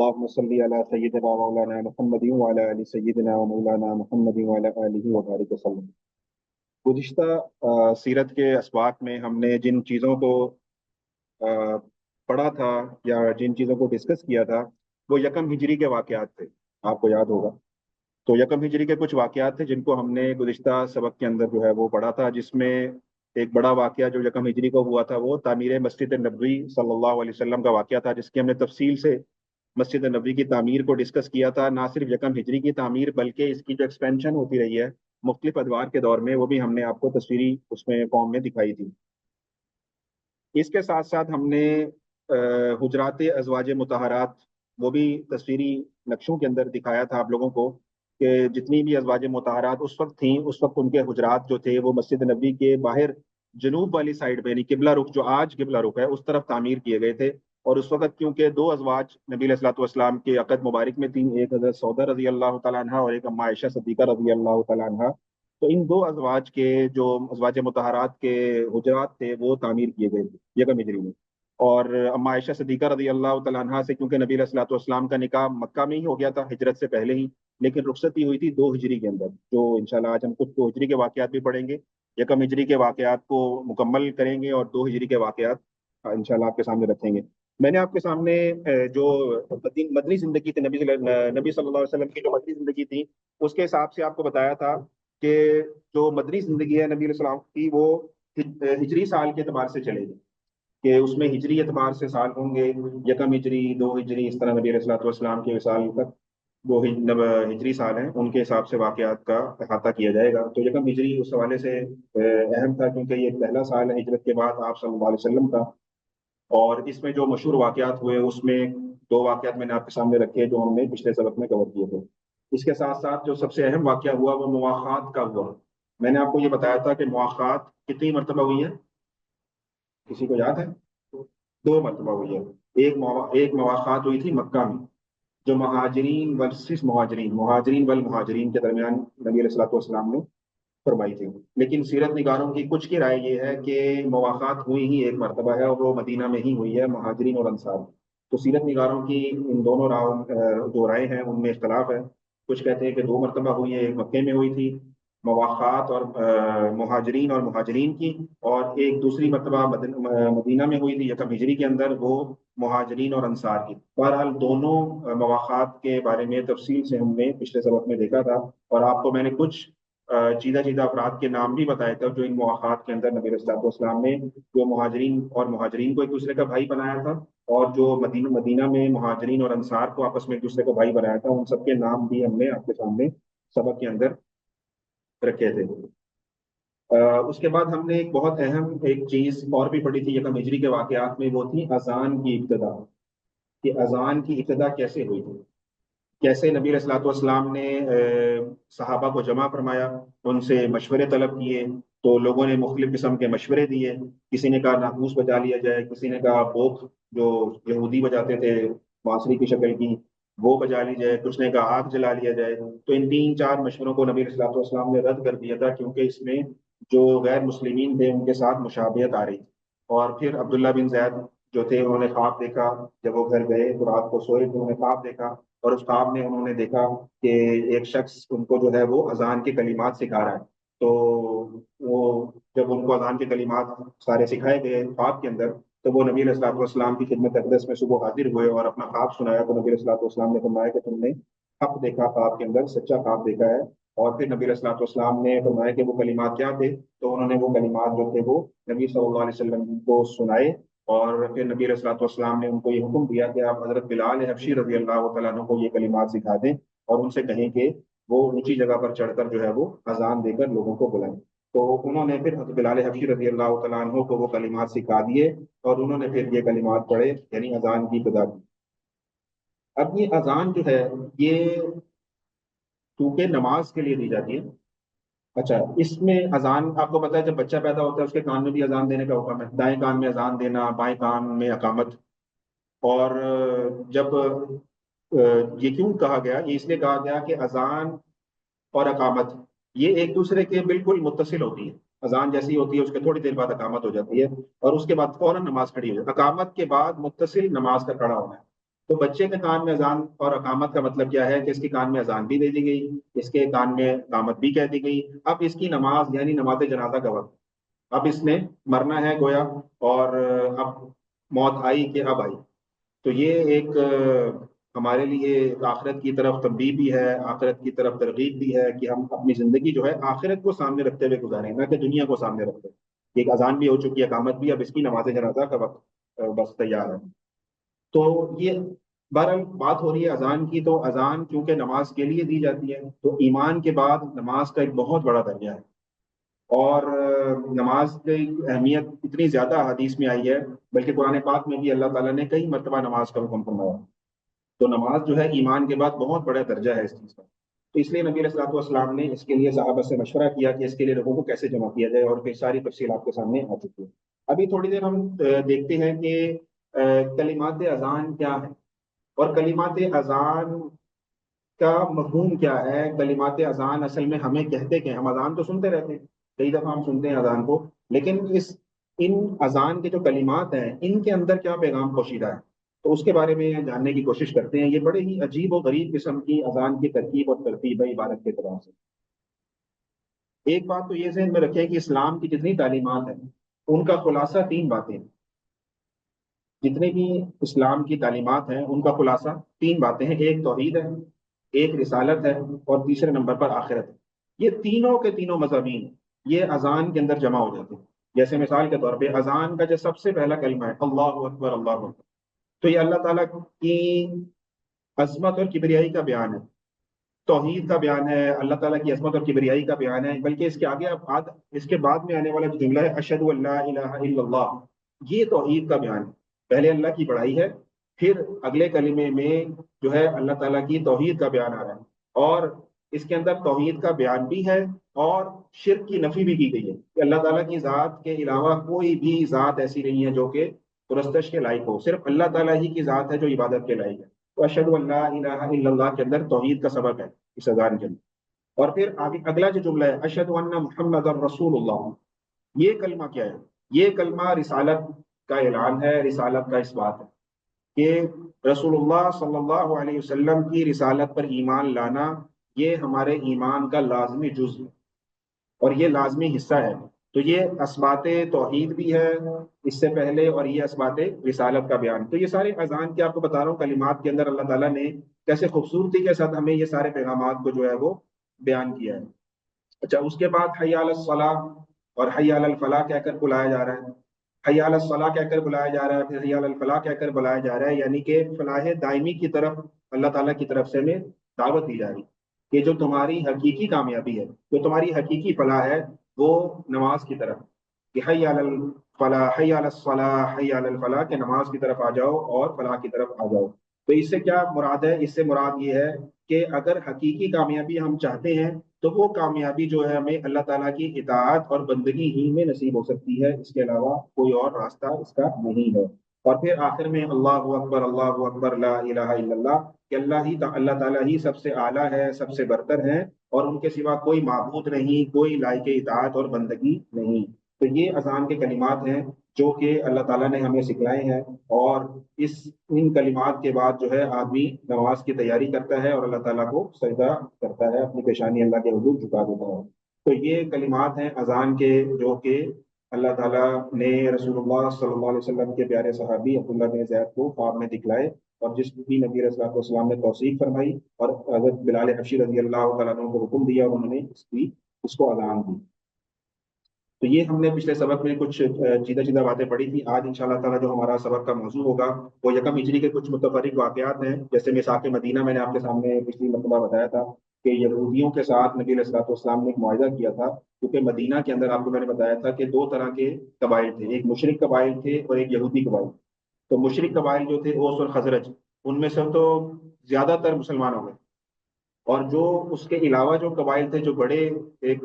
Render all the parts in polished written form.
اللهم صل على سيدنا مولانا محمد وعلى آل سيدنا مولانا محمد وعلى آلہ وبارک وسلم۔ گزشتہ سیرت کے اسباق میں ہم نے جن چیزوں کو پڑھا تھا یا جن چیزوں کو ڈسکس کیا تھا وہ یکم ہجری کے واقعات تھے، آپ کو یاد ہوگا۔ تو یکم ہجری کے کچھ واقعات تھے جن کو ہم نے گزشتہ سبق کے اندر جو ہے وہ پڑھا تھا، جس میں ایک بڑا واقعہ جو یکم ہجری کو ہوا تھا وہ تعمیر مسجد نبوی صلی اللہ علیہ وسلم کا واقعہ تھا، جس کی ہم نے تفصیل سے مسجد نبوی کی تعمیر کو ڈسکس کیا تھا۔ نہ صرف یکم ہجری کی تعمیر بلکہ اس کی جو ایکسپینشن ہوتی رہی ہے مختلف ادوار کے دور میں، وہ بھی ہم نے آپ کو تصویری اس میں فارم میں دکھائی تھی۔ اس کے ساتھ ساتھ ہم نے حجرات ازواج مطہرات وہ بھی تصویری نقشوں کے اندر دکھایا تھا آپ لوگوں کو کہ جتنی بھی ازواج مطہرات اس وقت تھیں، اس وقت ان کے حجرات جو تھے وہ مسجد نبوی کے باہر جنوب والی سائڈ پہ، یعنی قبلہ رخ جو آج قبلہ رخ ہے اس طرف تعمیر کیے گئے تھے۔ اور اس وقت کیونکہ دو ازواج نبی علیہ الصلوۃ والسلام کے عقد مبارک میں تھیں، ایک حضرت سودا رضی اللہ تعالیٰ عنہ اور ایک اما عائشہ صدیقہ رضی اللہ تعالیٰ عنہ، تو ان دو ازواج کے جو ازواج مطہرات کے حجرات تھے وہ تعمیر کیے گئے تھے یکم ہجری میں۔ اور اما عائشہ صدیقہ رضی اللہ تعالیٰ عنہ سے کیونکہ نبی علیہ الصلوۃ والسلام کا نکاح مکہ میں ہی ہو گیا تھا ہجرت سے پہلے ہی، لیکن رخصتی ہوئی تھی 2 ہجری کے اندر، جو انشاءاللہ آج ہم کچھ 2 ہجری کے واقعات بھی پڑھیں گے، یکم ہجری کے واقعات کو مکمل کریں گے اور 2 ہجری کے واقعات انشاءاللہ آپ کے سامنے رکھیں گے۔ میں نے آپ کے سامنے جو مدنی زندگی تھی نبی صلی اللہ علیہ وسلم کی جو مدنی زندگی تھی اس کے حساب سے آپ کو بتایا تھا کہ جو مدنی زندگی ہے نبی علیہ السلام کی وہ ہجری سال کے اعتبار سے چلے گی، کہ اس میں ہجری اعتبار سے سال ہوں گے، یکم ہجری 2 ہجری، اس طرح نبی علیہ الصلوۃ والسلام کے وصال تک جو ہجری سال ہیں ان کے حساب سے واقعات کا احاطہ کیا جائے گا۔ تو یکم ہجری اس حوالے سے اہم تھا کیونکہ یہ پہلا سال ہے ہجرت کے بعد آپ صلی اللہ علیہ وسلم کا، اور اس میں جو مشہور واقعات ہوئے اس میں 2 واقعات میں نے آپ کے سامنے رکھے جو ہم نے پچھلے سبق میں کور کیے تھے۔ اس کے ساتھ ساتھ جو سب سے اہم واقعہ ہوا وہ مواخات کا ہوا۔ میں نے آپ کو یہ بتایا تھا کہ مواخات کتنی مرتبہ ہوئی ہیں، کسی کو یاد ہے؟ 2 مرتبہ ہوئی ہے۔ ایک مواخات ہوئی تھی مکہ میں، جو مہاجرین ورسس مہاجرین والمہاجرین کے درمیان نبی علیہ الصلوۃ والسلام نے فرمائی تھی۔ لیکن سیرت نگاروں کی کچھ کی رائے یہ ہے کہ مواخات ہوئی ہی 1 مرتبہ ہے اور وہ مدینہ میں ہی ہوئی ہے، مہاجرین اور انصار۔ تو سیرت نگاروں کی ان دونوں جو رائے ہیں ان میں اختلاف ہے، کچھ کہتے ہیں کہ 2 مرتبہ ہوئی ہے، ایک مکے میں ہوئی تھی مواخات اور مہاجرین اور مہاجرین کی، اور ایک دوسری مرتبہ مدینہ میں ہوئی تھی یکم ہجری کے اندر، وہ مہاجرین اور انصار کی۔ بہرحال دونوں مواخات کے بارے میں تفصیل سے ہم نے پچھلے سبق میں دیکھا تھا، اور آپ کو میں نے کچھ چیدہ افراد کے نام بھی بتائے تھے جو ان مواخات کے اندر نبی علیہ الصلوۃ والسلام نے جو مہاجرین اور مہاجرین کو ایک دوسرے کا بھائی بنایا تھا، اور جو مدینہ میں مہاجرین اور انصار کو آپس میں ایک دوسرے کو بھائی بنایا تھا، ان سب کے نام بھی ہم نے آپ کے سامنے سبق کے اندر رکھے تھے۔ اس کے بعد ہم نے ایک بہت اہم ایک چیز اور بھی پڑھی تھی یکم ہجری کے واقعات میں، وہ تھی اذان کی ابتدا، کہ اذان کی ابتدا کیسے ہوئی تھی، کیسے نبی علیہ الصلوۃ والسلام نے صحابہ کو جمع فرمایا، ان سے مشورے طلب کیے، تو لوگوں نے مختلف قسم کے مشورے دیے، کسی نے کہا ناقوس بجا لیا جائے، کسی نے کہا بوق جو یہودی بجاتے تھے بانسری کی شکل کی وہ بجا لی جائے، کچھ نے کہا آگ جلا لیا جائے۔ تو ان 3-4 مشوروں کو نبی علیہ الصلوۃ والسلام نے رد کر دیا تھا کیونکہ اس میں جو غیر مسلمین تھے ان کے ساتھ مشابہت آ رہی تھی۔ اور پھر عبداللہ بن زید جو تھے انہوں نے خواب دیکھا، جب وہ گھر گئے تو رات کو سوئے تو انہوں نے خواب دیکھا، اور اس خواب میں انہوں نے دیکھا کہ ایک شخص ان کو جو ہے وہ اذان کے کلمات سکھا رہا ہے۔ تو وہ جب ان کو اذان کے کلمات سارے سکھائے گئے خواب کے اندر، تو وہ نبی علیہ الصلوۃ والسلام کی خدمت اقدس میں صبح حاضر ہوئے اور اپنا خواب سنایا، تو نبی علیہ الصلوۃ والسلام نے فرمایا کہ تم نے حق دیکھا، خواب کے اندر سچا خواب دیکھا ہے۔ اور پھر نبی علیہ الصلوۃ والسلام نے فرمایا کہ وہ کلمات کیا تھے، تو انہوں نے وہ کلمات جو تھے وہ نبی صلی اللہ علیہ وسلم کو سنائے، اور پھر نبی علیہ الصلوۃ والسلام نے ان کو یہ حکم دیا کہ آپ حضرت بلال حبشی رضی اللہ تعالیٰ عنہ کو یہ کلمات سکھا دیں اور ان سے کہیں کہ وہ اونچی جگہ پر چڑھ کر جو ہے وہ اذان دے کر لوگوں کو بلائیں۔ تو انہوں نے پھر حضرت بلال حبشی رضی اللہ تعالیٰ عنہ کو وہ کلمات سکھا دیے، اور انہوں نے پھر یہ کلمات پڑھے، یعنی اذان کی ابتدا کی۔ اب یہ اذان جو ہے یہ چونکہ نماز کے لیے دی جاتی ہے، اچھا اس میں اذان آپ کو پتا ہے جب بچہ پیدا ہوتا ہے اس کے کان میں بھی اذان دینے کا حکم ہے، دائیں کان میں اذان دینا، بائیں کان میں اقامت۔ اور جب یہ کیوں کہا گیا، یہ اس لیے کہا گیا کہ اذان اور اقامت یہ ایک دوسرے کے بالکل متصل ہوتی ہے۔ اذان جیسی ہوتی ہے اس کے تھوڑی دیر بعد اقامت ہو جاتی ہے، اور اس کے بعد فوراً نماز کھڑی ہو جاتی ہے۔ اقامت کے بعد متصل نماز کا کھڑا ہونا ہے۔ تو بچے کے کان میں اذان اور اقامت کا مطلب کیا ہے کہ اس کے کان میں اذان بھی دے دی گئی، اس کے کان میں اقامت بھی کہہ دی گئی، اب اس کی نماز یعنی نماز جنازہ کا وقت، اب اس نے مرنا ہے گویا، اور اب موت آئی کہ اب آئی. تو یہ ایک ہمارے لیے آخرت کی طرف تنبیہ بھی ہے، آخرت کی طرف ترغیب بھی ہے کہ ہم اپنی زندگی جو ہے آخرت کو سامنے رکھتے ہوئے گزاریں، نہ کہ دنیا کو سامنے رکھتے ہوئے. ایک اذان بھی ہو چکی ہے، اقامت بھی، اب اس کی نماز جنازہ کا وقت بس تیار ہے. تو یہ بہرحال بات ہو رہی ہے اذان کی، تو اذان چونکہ نماز کے لیے دی جاتی ہے تو ایمان کے بعد نماز کا ایک بہت بڑا درجہ ہے. اور نماز کی اہمیت اتنی زیادہ حدیث میں آئی ہے، بلکہ قرآن پاک میں بھی اللہ تعالیٰ نے کئی مرتبہ نماز کا حکم فرمایا. تو نماز جو ہے ایمان کے بعد بہت بڑا درجہ ہے اس چیز کا. تو اس لیے نبی علیہ الصلوۃ والسلام نے اس کے لیے صحابہ سے مشورہ کیا کہ اس کے لیے لوگوں کو کیسے جمع کیا جائے، اور پھر ساری تفصیل آپ کے سامنے آ چکی ہے. ابھی تھوڑی دیر ہم دیکھتے ہیں کہ کلمات اذان کیا ہے، اور کلمات اذان کا مفہوم کیا ہے. کلمات اذان اصل میں ہمیں کہتے کہ ہم اذان تو سنتے رہتے ہیں، کئی دفعہ ہم سنتے ہیں اذان کو، لیکن ان اذان کے جو کلمات ہیں ان کے اندر کیا پیغام پوشیدہ ہے، تو اس کے بارے میں جاننے کی کوشش کرتے ہیں. یہ بڑے ہی عجیب و غریب قسم کی اذان کی ترکیب اور ترتیب ہے عبادت کے اعتبار سے. ایک بات تو یہ ذہن میں رکھیں کہ اسلام کی جتنی تعلیمات ہیں ان کا خلاصہ تین باتیں ہیں. جتنے بھی اسلام کی تعلیمات ہیں ان کا خلاصہ تین باتیں ہیں: ایک توحید ہے، ایک رسالت ہے، اور تیسرے نمبر پر آخرت ہے. یہ تینوں کے تینوں مضامین یہ اذان کے اندر جمع ہو جاتے ہیں. جیسے مثال کے طور پہ اذان کا جو سب سے پہلا کلمہ ہے اللہ اکبر اللہ اکبر، تو یہ اللہ تعالیٰ کی عظمت اور کبریائی کا بیان ہے، توحید کا بیان ہے، اللہ تعالیٰ کی عظمت اور کبریائی کا بیان ہے. بلکہ اس کے آگے اس کے بعد میں آنے والا جو جملہ ہے اشہد ان لا الہ الا اللہ، یہ توحید کا بیان ہے. پہلے اللہ کی بڑائی ہے، پھر اگلے کلمے میں جو ہے اللہ تعالیٰ کی توحید کا بیان آ رہا ہے، اور اس کے اندر توحید کا بیان بھی ہے اور شرک کی نفی بھی کی گئی ہے کہ اللہ تعالیٰ کی ذات کے علاوہ کوئی بھی ذات ایسی نہیں ہے جو کہ پرستش کے لائق ہو، صرف اللہ تعالیٰ ہی کی ذات ہے جو عبادت کے لائق ہے. تو اشہد ان لا الہ الا اللہ کے اندر توحید کا سبق ہے اس اذان کے اندر. اور پھر آگے اگلا جو جملہ ہے اشہد ان محمد رسول اللہ، یہ کلمہ کیا ہے؟ یہ کلمہ رسالت کا اعلان ہے، رسالت کا اس بات ہے کہ رسول اللہ صلی اللہ علیہ وسلم کی رسالت پر ایمان لانا یہ ہمارے ایمان کا لازمی جز ہے اور یہ لازمی حصہ ہے. تو یہ اثبات توحید بھی ہے اس سے پہلے، اور یہ اثبات رسالت کا بیان. تو یہ سارے اذان کے آپ کو بتا رہا ہوں کلمات کے اندر اللہ تعالیٰ نے کیسے خوبصورتی کے ساتھ ہمیں یہ سارے پیغامات کو جو ہے وہ بیان کیا ہے. اچھا، اس کے بعد حی علی الصلاۃ اور حی علی الفلاح کہہ کر بلایا جا رہا ہے. حی علی الصلاح کہہ کر بلایا جا رہا ہے، پھر حی علی الفلاح کہہ کر بلایا جا رہا ہے، یعنی کہ فلاح دائمی کی طرف اللہ تعالیٰ کی طرف سے ہمیں دعوت دی جا رہی ہے کہ جو تمہاری حقیقی کامیابی ہے، جو تمہاری حقیقی فلاح ہے، وہ نماز کی طرف، کہ حی علی الفلاح حی علی الصلاح حی علی الفلاح، کہ نماز کی طرف آ جاؤ اور فلاح کی طرف آ جاؤ. تو اس سے کیا مراد ہے؟ اس سے مراد یہ ہے کہ اگر حقیقی کامیابی ہم چاہتے ہیں تو وہ کامیابی جو ہے ہمیں اللہ تعالیٰ کی اطاعت اور بندگی ہی میں نصیب ہو سکتی ہے، اس کے علاوہ کوئی اور راستہ اس کا نہیں ہے. اور پھر آخر میں اللہ اکبر لا الہ الا اللہ، کہ اللہ تعالیٰ ہی سب سے اعلیٰ ہے، سب سے برتر ہے، اور ان کے سوا کوئی معبود نہیں، کوئی لائق اطاعت اور بندگی نہیں. تو یہ اذان کے کلمات ہیں جو کہ اللہ تعالیٰ نے ہمیں سکھلائے ہیں، اور ان کلمات کے بعد جو ہے آدمی نماز کی تیاری کرتا ہے اور اللہ تعالیٰ کو سجدہ کرتا ہے، اپنی پیشانی اللہ کے حضور جھکا دیتا ہے. تو یہ کلمات ہیں اذان کے جو کہ اللہ تعالیٰ نے رسول اللہ صلی اللہ علیہ وسلم کے پیارے صحابی عبداللہ بن زید کو خواب میں دکھلائے، اور جس بھی نبی علیہ الصلوۃ والسلام نے توثیق فرمائی، اور حضرت بلال حبشی رضی اللہ تعالیٰ عنہ کو حکم دیا اور انہوں نے اس کو اذان دی. تو یہ ہم نے پچھلے سبق میں کچھ چیدہ باتیں پڑھی تھی. آج ان شاء اللہ تعالیٰ جو ہمارا سبق کا موضوع ہوگا وہ یکم ہجری کے کچھ متفرق واقعات ہیں. جیسے میثاق مدینہ میں نے آپ کے سامنے پچھلی مرتبہ بتایا تھا کہ یہودیوں کے ساتھ نبی علیہ الصلوۃ والسلام نے ایک معاہدہ کیا تھا، کیونکہ مدینہ کے اندر آپ کو میں نے بتایا تھا کہ دو طرح کے قبائل تھے، ایک مشرک قبائل تھے اور ایک یہودی قبائل. تو مشرک قبائل جو تھے اوس اور خزرج، ان میں سے تو زیادہ تر مسلمان ہو گئے، اور جو اس کے علاوہ جو قبائل تھے، جو بڑے ایک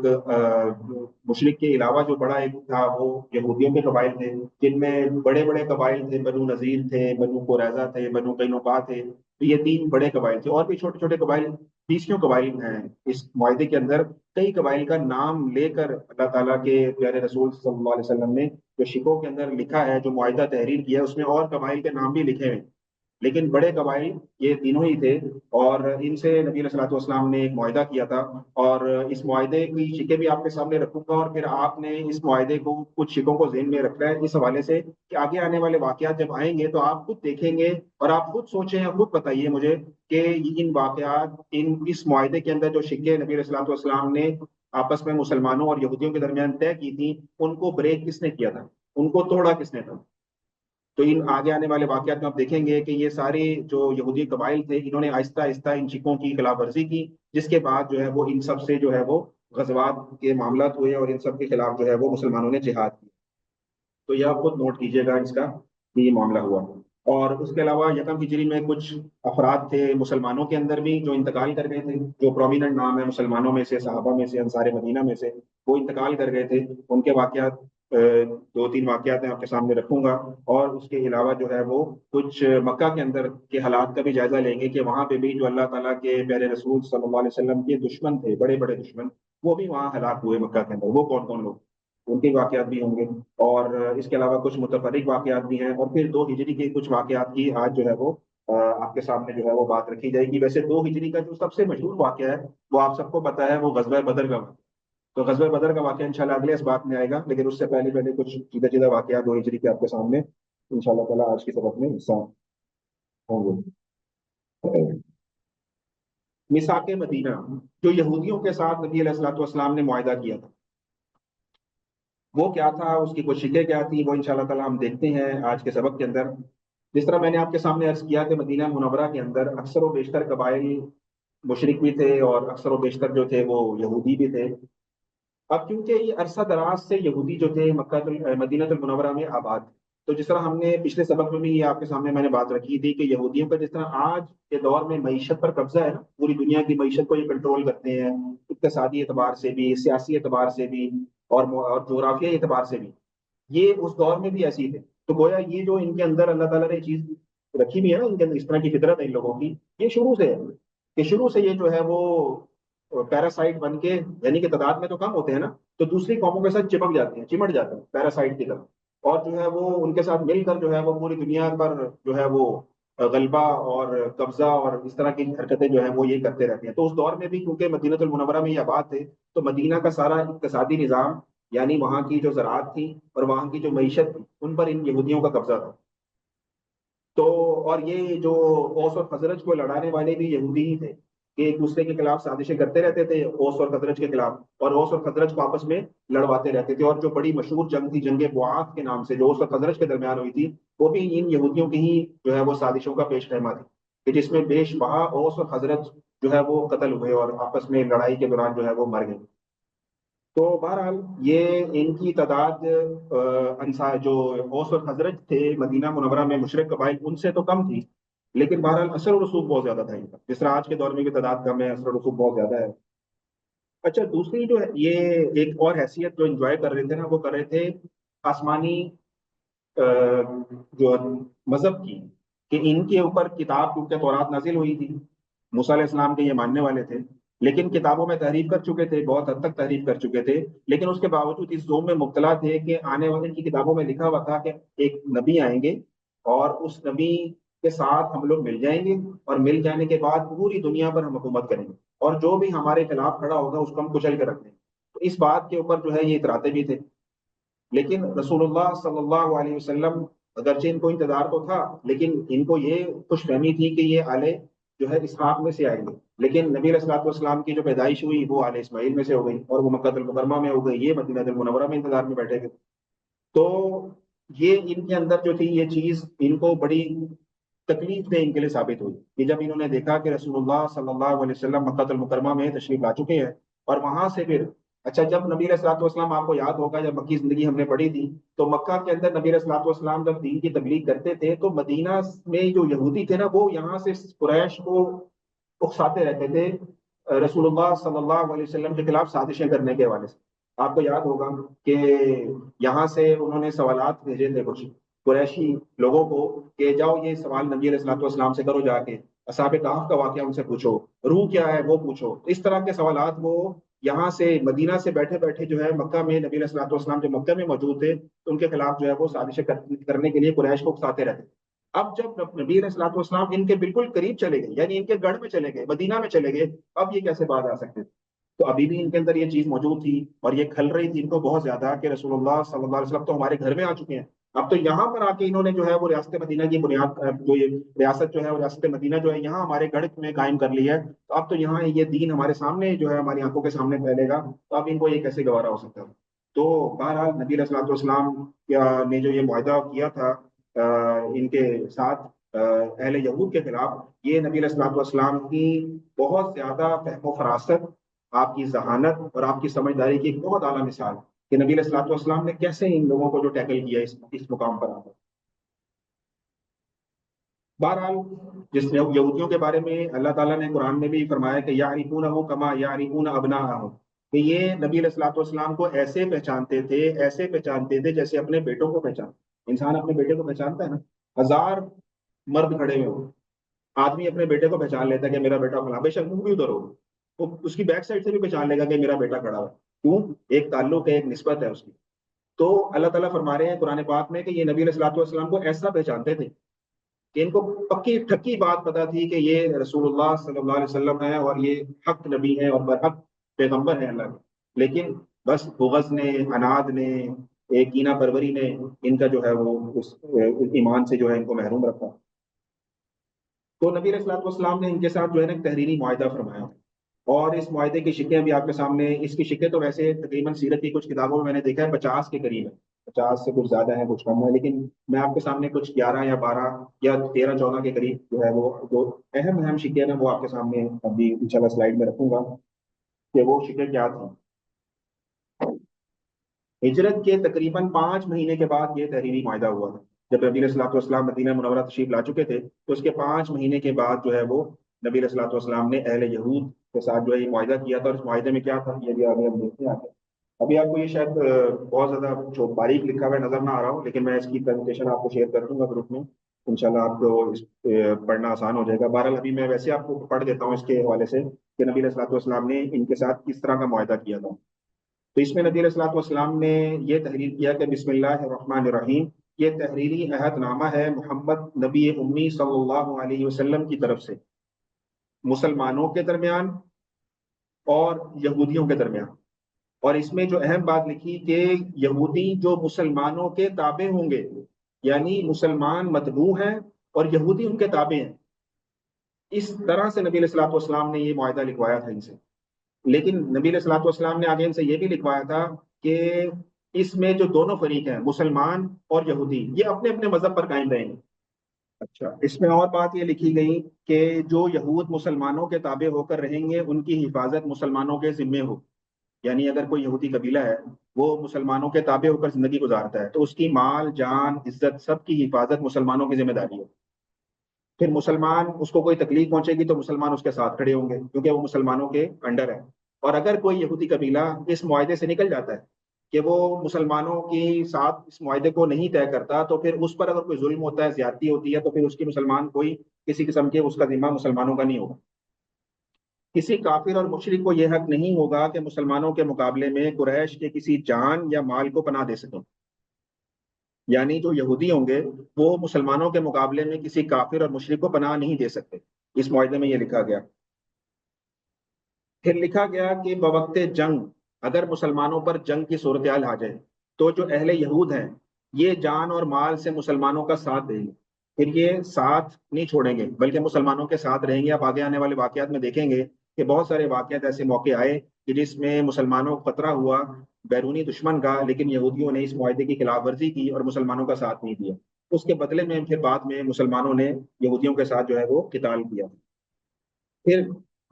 مشرق کے علاوہ جو بڑا ایک تھا وہ یہودیوں کے قبائل تھے، جن میں بڑے بڑے قبائل تھے، بنو نذیر تھے، بنو قریظہ تھے، بنو قینقاع تھے. تو یہ تین بڑے قبائل تھے، اور بھی چھوٹے چھوٹے قبائل 20 قبائل ہیں. اس معاہدے کے اندر کئی قبائل کا نام لے کر اللہ تعالیٰ کے پیارے رسول صلی اللہ علیہ وسلم نے جو شکوں کے اندر لکھا ہے، جو معاہدہ تحریر کیا ہے، اس میں اور قبائل کے نام بھی لکھے ہوئے. لیکن بڑے قبائل یہ تینوں ہی تھے، اور ان سے نبی علیہ الصلوۃ والسلام نے ایک معاہدہ کیا تھا، اور اس معاہدے کی شکیں بھی آپ کے سامنے رکھوں گا، اور پھر آپ نے اس معاہدے کو کچھ شکوں کو ذہن میں رکھنا ہے اس حوالے سے کہ آگے آنے والے واقعات جب آئیں گے تو آپ خود دیکھیں گے اور آپ خود سوچیں اور خود بتائیے مجھے کہ ان واقعات، اس معاہدے کے اندر جو شکیں نبی علیہ الصلوۃ والسلام نے آپس میں مسلمانوں اور یہودیوں کے درمیان طے کی تھی، ان کو بریک کس نے کیا تھا، ان کو توڑا کس نے تھا؟ تو ان آگے آنے والے واقعات میں آپ دیکھیں گے کہ یہ سارے جو یہودی قبائل تھے، انہوں نے آہستہ آہستہ ان شکوں کی خلاف ورزی کی، جس کے بعد جو ہے وہ ان سب سے جو ہے وہ غزوات کے معاملات ہوئے، اور ان سب کے خلاف جو ہے وہ مسلمانوں نے جہاد کی۔ تو یہ آپ خود نوٹ کیجیے گا اس کا کہ یہ معاملہ ہوا۔ اور اس کے علاوہ یکم ہجری میں کچھ افراد تھے مسلمانوں کے اندر بھی جو انتقال کر گئے تھے، جو پرومیننٹ نام ہے مسلمانوں میں سے، صحابہ میں سے، انصار مدینہ میں سے، وہ انتقال کر گئے تھے۔ ان کے واقعات دو تین واقعات میں آپ کے سامنے رکھوں گا، اور اس کے علاوہ جو ہے وہ کچھ مکہ کے اندر کے حالات کا بھی جائزہ لیں گے کہ وہاں پہ بھی جو اللہ تعالیٰ کے پیارے رسول صلی اللہ علیہ وسلم کے دشمن تھے، بڑے بڑے دشمن، وہ بھی وہاں ہلاک ہوئے مکہ کے اندر، وہ کون کون لوگ، ان کے واقعات بھی ہوں گے۔ اور اس کے علاوہ کچھ متفرق واقعات بھی ہیں، اور پھر 2 ہجری کے کچھ واقعات کی آج جو ہے وہ آپ کے سامنے جو ہے وہ بات رکھی جائے گی۔ ویسے 2 ہجری کا جو سب سے مشہور واقعہ ہے وہ آپ سب کو پتا ہے، وہ غزوہ بدر کا واقعہ۔ تو غزوہ بدر کا واقعہ انشاءاللہ اگلے اس بات میں آئے گا، لیکن اس سے پہلے پہلے کچھ سیدھے سیدھے واقعات 2 ہجری کے آپ کے سامنے انشاءاللہ تعالیٰ آج کے سبق میں حصہ ہوں گے۔ میثاق مدینہ، جو یہودیوں کے ساتھ نبی علیہ الصلوۃ والسلام نے معاہدہ کیا تھا، وہ کیا تھا، اس کی کوششیں کیا تھی، وہ انشاءاللہ تعالیٰ ہم دیکھتے ہیں آج کے سبق کے اندر۔ جس طرح میں نے آپ کے سامنے عرض کیا کہ مدینہ منورہ کے اندر اکثر و بیشتر قبائل مشرک بھی تھے، اور اکثر و بیشتر جو تھے وہ یہودی بھی تھے۔ اب کیونکہ یہ عرصہ دراز سے یہودی جو تھے مدینہ المنورہ میں آباد تھے، تو جس طرح ہم نے پچھلے سبق میں بھی یہ آپ کے سامنے میں نے بات رکھی تھی کہ یہودیوں کا جس طرح آج کے دور میں معیشت پر قبضہ ہے نا، پوری دنیا کی معیشت کو یہ کنٹرول کرتے ہیں، اقتصادی اعتبار سے بھی، سیاسی اعتبار سے بھی، اور جغرافیائی اعتبار سے بھی، یہ اس دور میں بھی ایسی تھے۔ تو گویا یہ جو ان کے اندر اللہ تعالیٰ نے چیز رکھی بھی ہے نا، ان کے اندر اس طرح کی فطرت ہے ان لوگوں کی، یہ شروع سے ہے کہ شروع سے یہ جو ہے وہ پیراسائٹ بن کے، یعنی کہ تعداد میں تو کم ہوتے ہیں نا، تو دوسری قوموں کے ساتھ چپک جاتے ہیں، چمٹ جاتے ہیں پیراسائٹ کی طرح، اور جو ہے وہ ان کے ساتھ مل کر جو ہے وہ پوری دنیا پر جو ہے وہ غلبہ اور قبضہ اور اس طرح کی حرکتیں جو ہیں وہ یہ کرتے رہتے ہیں۔ تو اس دور میں بھی کیونکہ مدینہ المنورہ میں یہ آباد تھے، تو مدینہ کا سارا اقتصادی نظام، یعنی وہاں کی جو زراعت تھی اور وہاں کی جو معیشت تھی، ان پر ان یہودیوں کا قبضہ تھا۔ تو اور یہ جو اوس اور خزرج کو لڑانے والے بھی یہودی ہی تھے، کہ ایک دوسرے کے خلاف سازشیں کرتے رہتے تھے اوس اور خزرج کے خلاف، اور اوس اور خزرج کو آپس میں لڑواتے رہتے تھے۔ اور جو بڑی مشہور جنگ تھی، جنگ بوعات کے نام سے، جو اوس اور خزرج کے درمیان ہوئی تھی، وہ بھی ان یہودیوں کی ہی جو ہے وہ سازشوں کا پیش خیمہ تھی، کہ جس میں بیش بہا اوس اور خزرج جو ہے وہ قتل ہوئے اور آپس میں لڑائی کے دوران جو ہے وہ مر گئے۔ تو بہرحال یہ ان کی تعداد انصار جو اوس اور خزرج تھے مدینہ منورہ میں مشرق قبائل، ان سے تو کم تھی، لیکن بہرحال اثر و رسوخ بہت زیادہ تھا ان کا، جس طرح آج کے دور میں بھی تعداد کم ہے، اثر و رسوخ بہت زیادہ ہے۔ اچھا، دوسری جو ہے یہ ایک اور حیثیت جو انجوائے کر رہے تھے نا، وہ کر رہے تھے آسمانی جو مذہب کی، کہ ان کے اوپر کتاب کیونکہ تورات نازل ہوئی تھی، موسیٰ علیہ السلام کے یہ ماننے والے تھے، لیکن کتابوں میں تحریف کر چکے تھے، بہت حد تک تحریف کر چکے تھے، لیکن اس کے باوجود اس زوم میں مبتلا تھے کہ آنے والے کی کتابوں میں لکھا ہوا تھا کہ ایک نبی آئیں گے، اور اس نبی کے ساتھ ہم لوگ مل جائیں گے، اور مل جانے کے بعد پوری دنیا پر ہم حکومت کریں گے، اور جو بھی ہمارے خلاف کھڑا ہوگا اس کو ہم کچل کے رکھ دیں گے۔ تو اس بات کے اوپر جو ہے یہ اتراتے بھی تھے، لیکن رسول اللہ صلی اللہ علیہ وسلم، اگرچہ ان کو انتظار تو تھا، لیکن ان کو یہ خوش فہمی تھی کہ یہ آلے جو ہے اسحاق میں سے آئیں گے، لیکن نبی علیہ الصلوۃ والسلام کی جو پیدائش ہوئی وہ آل اسماعیل میں سے ہو گئی، اور وہ مکہ المکرمہ میں ہو گئی، یہ مدینہ المنورہ میں انتظار میں بیٹھے گئے۔ تو یہ ان کے اندر جو تھی یہ چیز ان کو بڑی تکلیف دہ ان کے لیے ثابت ہوئی، کہ جب انہوں نے دیکھا کہ رسول اللہ صلی اللہ علیہ وسلم مکہ المکرمہ میں تشریف لا چکے ہیں، اور وہاں سے پھر اچھا، جب نبی علیہ الصلوۃ والسلام، آپ کو یاد ہوگا جب مکی زندگی ہم نے پڑھی تھی، تو مکہ کے اندر نبی علیہ الصلوۃ والسلام جب دین کی تبلیغ کرتے تھے تو مدینہ میں جو یہودی تھے نا، وہ یہاں سے قریش کو اکساتے رہتے تھے رسول اللہ صلی اللہ علیہ وسلم کے خلاف سازشیں کرنے کے حوالے سے۔ آپ کو یاد ہوگا کہ یہاں سے انہوں نے سوالات بھیجے تھے کچھ قریشی لوگوں کو، کہ جاؤ یہ سوال نبی علیہ الصلوۃ والسلام سے کرو، جا کے اصحاب کہف کا واقعہ ان سے پوچھو، روح کیا ہے وہ پوچھو، اس طرح کے سوالات وہ یہاں سے مدینہ سے بیٹھے بیٹھے جو ہے مکہ میں نبی علیہ الصلوۃ والسلام جو مکہ میں موجود تھے، تو ان کے خلاف جو ہے وہ سازشیں کرنے کے لیے قریش کو اکساتے رہتے تھے۔ اب جب نبی علیہ الصلوۃ والسلام ان کے بالکل قریب چلے گئے، یعنی ان کے گڑھ میں چلے گئے، مدینہ میں چلے گئے، اب یہ کیسے بات آ سکتے تھے؟ تو ابھی بھی ان کے اندر یہ چیز موجود تھی، اور یہ کھل رہی تھی ان کو بہت زیادہ کہ رسول اللہ صلی اللہ علیہ وسلم تو ہمارے گھر میں آ چکے ہیں، اب تو یہاں پر آ کے انہوں نے جو ہے وہ ریاست مدینہ کی بنیاد، جو یہ ریاست جو ہے وہ ریاست مدینہ جو ہے یہاں ہمارے گڑھ میں قائم کر لی ہے، تو اب تو یہاں یہ دین ہمارے سامنے جو ہے ہماری آنکھوں کے سامنے پھیلے گا، تو اب ان کو یہ کیسے گوارا ہو سکتا ہے؟ تو بہرحال نبی علیہ الصلوۃ والسلام نے جو یہ معاہدہ کیا تھا ان کے ساتھ اہل یہود کے خلاف، یہ نبی علیہ الصلوۃ والسلام کی بہت زیادہ فہم و فراست، آپ کی ذہانت اور آپ کی سمجھداری کی ایک بہت اعلیٰ مثال کہ نبی علیہ الصلوۃ والسلام نے کیسے ان لوگوں کو جو ٹیکل کیا اس مقام پر آتا۔ بہرحال جس یہودیوں کے بارے میں اللہ تعالیٰ نے قرآن میں بھی فرمایا کہ یعرفونہ کما یعرفون ابناءہم، کہ یہ نبی علیہ الصلوۃ والسلام کو ایسے پہچانتے تھے، ایسے پہچانتے تھے جیسے اپنے بیٹوں کو پہچان، انسان اپنے بیٹے کو پہچانتا ہے نا، ہزار مرد کھڑے ہوئے ہوں، آدمی اپنے بیٹے کو پہچان لیتا ہے کہ میرا بیٹا فلاں، بے شک منہ بھی ادھر ہو، وہ اس کی بیک سائڈ سے بھی پہچان لے گا کہ میرا بیٹا کھڑا ہوا، کیوں؟ ایک تعلق ہے، ایک نسبت ہے اس کی۔ تو اللہ تعالیٰ فرما رہے ہیں قرآن پاک میں کہ یہ نبی علیہ الصلوۃ والسلام کو ایسا پہچانتے تھے کہ ان کو پکی ٹھکی بات پتا تھی کہ یہ رسول اللہ صلی اللہ علیہ وسلم ہے، اور یہ حق نبی ہے اور برحق پیغمبر ہے اللہ کے، لیکن بس بغض نے، اناد نے، ایک کینہ پروری نے ان کا جو ہے وہ اس ایمان سے جو ہے ان کو محروم رکھا۔ تو نبی علیہ الصلوۃ والسلام نے ان کے ساتھ جو ہے نا ایک تحریری معاہدہ فرمایا، اور اس معاہدے کی شکیں بھی آپ کے سامنے، اس کی شکیں تو ویسے تقریباً سیرت کی کچھ کتابوں میں میں نے دیکھا ہے 50 کے قریب ہے، 50 سے کچھ زیادہ ہے کچھ کم ہے، لیکن میں آپ کے سامنے کچھ 11 یا 12 یا 13 14 کے قریب جو ہے وہ جو اہم اہم شکیں ہیں وہ آپ کے سامنے ابھی انشاءاللہ سلائڈ میں رکھوں گا کہ وہ شکیں کیا تھیں۔ ہجرت کے تقریباً 5 مہینے کے بعد یہ تحریری معاہدہ ہوا تھا، جب نبی علیہ الصلوۃ والسلام مدینہ منورہ تشریف لا چکے تھے، تو اس کے 5 مہینے کے بعد جو ہے وہ نبی علیہ الصلوۃ والسلام نے اہل یہود کے ساتھ جو ہے یہ معاہدہ کیا تھا، اور اس معاہدے میں کیا تھا یہ بھی آگے ہم دیکھتے ہیں آگے۔ ابھی آپ کو یہ شاید بہت زیادہ جو باریک لکھا ہوا نظر نہ آ رہا ہو، لیکن میں اس کی پریزنٹیشن آپ کو شیئر کر دوں گا گروپ میں، انشاءاللہ آپ کو پڑھنا آسان ہو جائے گا۔ بہرحال ابھی میں ویسے آپ کو پڑھ دیتا ہوں اس کے حوالے سے کہ نبی علیہ الصلوۃ والسلام نے ان کے ساتھ کس طرح کا معاہدہ کیا تھا۔ تو اس میں نبی علیہ الصلوۃ والسلام نے یہ تحریر کیا کہ بسم اللہ الرحمن الرحیم، یہ تحریری عہد نامہ ہے محمد نبی امی صلی اللہ علیہ وسلم کی طرف سے مسلمانوں کے درمیان اور یہودیوں کے درمیان، اور اس میں جو اہم بات لکھی کہ یہودی جو مسلمانوں کے تابع ہوں گے، یعنی مسلمان متبوع ہیں اور یہودی ان کے تابع ہیں، اس طرح سے نبی علیہ الصلوۃ والسلام نے یہ معاہدہ لکھوایا تھا ان سے۔ لیکن نبی علیہ الصلوۃ والسلام نے آگے ان سے یہ بھی لکھوایا تھا کہ اس میں جو دونوں فریق ہیں مسلمان اور یہودی یہ اپنے اپنے مذہب پر قائم رہیں گے۔ اچھا، اس میں اور بات یہ لکھی گئی کہ جو یہود مسلمانوں کے تابع ہو کر رہیں گے ان کی حفاظت مسلمانوں کے ذمے ہو، یعنی اگر کوئی یہودی قبیلہ ہے وہ مسلمانوں کے تابع ہو کر زندگی گزارتا ہے تو اس کی مال جان عزت سب کی حفاظت مسلمانوں کی ذمہ داری ہے، پھر مسلمان اس کو کوئی تکلیف پہنچے گی تو مسلمان اس کے ساتھ کھڑے ہوں گے کیونکہ وہ مسلمانوں کے انڈر ہے، اور اگر کوئی یہودی قبیلہ اس معاہدے سے نکل جاتا ہے کہ وہ مسلمانوں کے ساتھ اس معاہدے کو نہیں طے کرتا، تو پھر اس پر اگر کوئی ظلم ہوتا ہے، زیادتی ہوتی ہے، تو پھر اس کی مسلمان کوئی کسی قسم کے اس کا ذمہ مسلمانوں کا نہیں ہوگا۔ کسی کافر اور مشرک کو یہ حق نہیں ہوگا کہ مسلمانوں کے مقابلے میں قریش کے کسی جان یا مال کو پناہ دے سکیں، یعنی جو یہودی ہوں گے وہ مسلمانوں کے مقابلے میں کسی کافر اور مشرک کو پناہ نہیں دے سکتے، اس معاہدے میں یہ لکھا گیا۔ پھر لکھا گیا کہ بوقت جنگ اگر مسلمانوں پر جنگ کی صورتحال آ جائے تو جو اہل یہود ہیں یہ جان اور مال سے مسلمانوں کا ساتھ دیں گے، پھر یہ ساتھ نہیں چھوڑیں گے بلکہ مسلمانوں کے ساتھ رہیں گے۔ اب آگے آنے والے واقعات میں دیکھیں گے کہ بہت سارے واقعات ایسے موقع آئے کہ جس میں مسلمانوں کو خطرہ ہوا بیرونی دشمن کا، لیکن یہودیوں نے اس معاہدے کی خلاف ورزی کی اور مسلمانوں کا ساتھ نہیں دیا، اس کے بدلے میں پھر بعد میں مسلمانوں نے یہودیوں کے ساتھ جو ہے وہ قتال کیا۔ پھر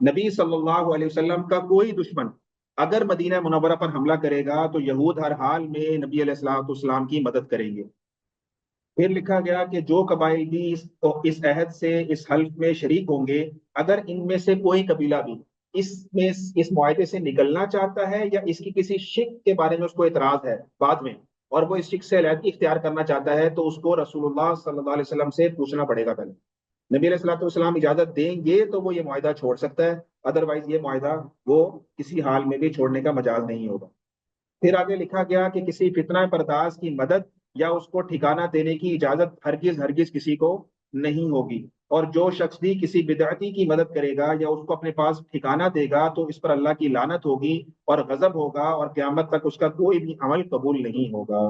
نبی صلی اللہ علیہ وسلم کا کوئی دشمن اگر مدینہ منورہ پر حملہ کرے گا تو یہود ہر حال میں نبی علیہ الصلوۃ والسلام کی مدد کریں گے۔ پھر لکھا گیا کہ جو قبائل بھی اس عہد سے اس حلف میں شریک ہوں گے، اگر ان میں سے کوئی قبیلہ بھی اس معاہدے سے نکلنا چاہتا ہے یا اس کی کسی شک کے بارے میں اس کو اعتراض ہے بعد میں، اور وہ اس شک سے علیحدگی اختیار کرنا چاہتا ہے، تو اس کو رسول اللہ صلی اللہ علیہ وسلم سے پوچھنا پڑے گا پہلے۔ نبی علیہ الصلوۃ والسلام اجازت دیں گے تو وہ یہ معاہدہ چھوڑ سکتا ہے، ادروائز یہ معاہدہ وہ کسی حال میں بھی چھوڑنے کا مجاز نہیں ہوگا۔ پھر آگے لکھا گیا کہ کسی فتنہ پرداز کی مدد یا اس کو ٹھکانہ دینے کی اجازت ہرگز ہرگز کسی کو نہیں ہوگی۔ اور جو شخص بھی کسی بدعتی کی مدد کرے گا یا اس کو اپنے پاس ٹھکانہ دے گا تو اس پر اللہ کی لعنت ہوگی اور غضب ہوگا، اور قیامت تک اس کا کوئی بھی عمل قبول نہیں ہوگا۔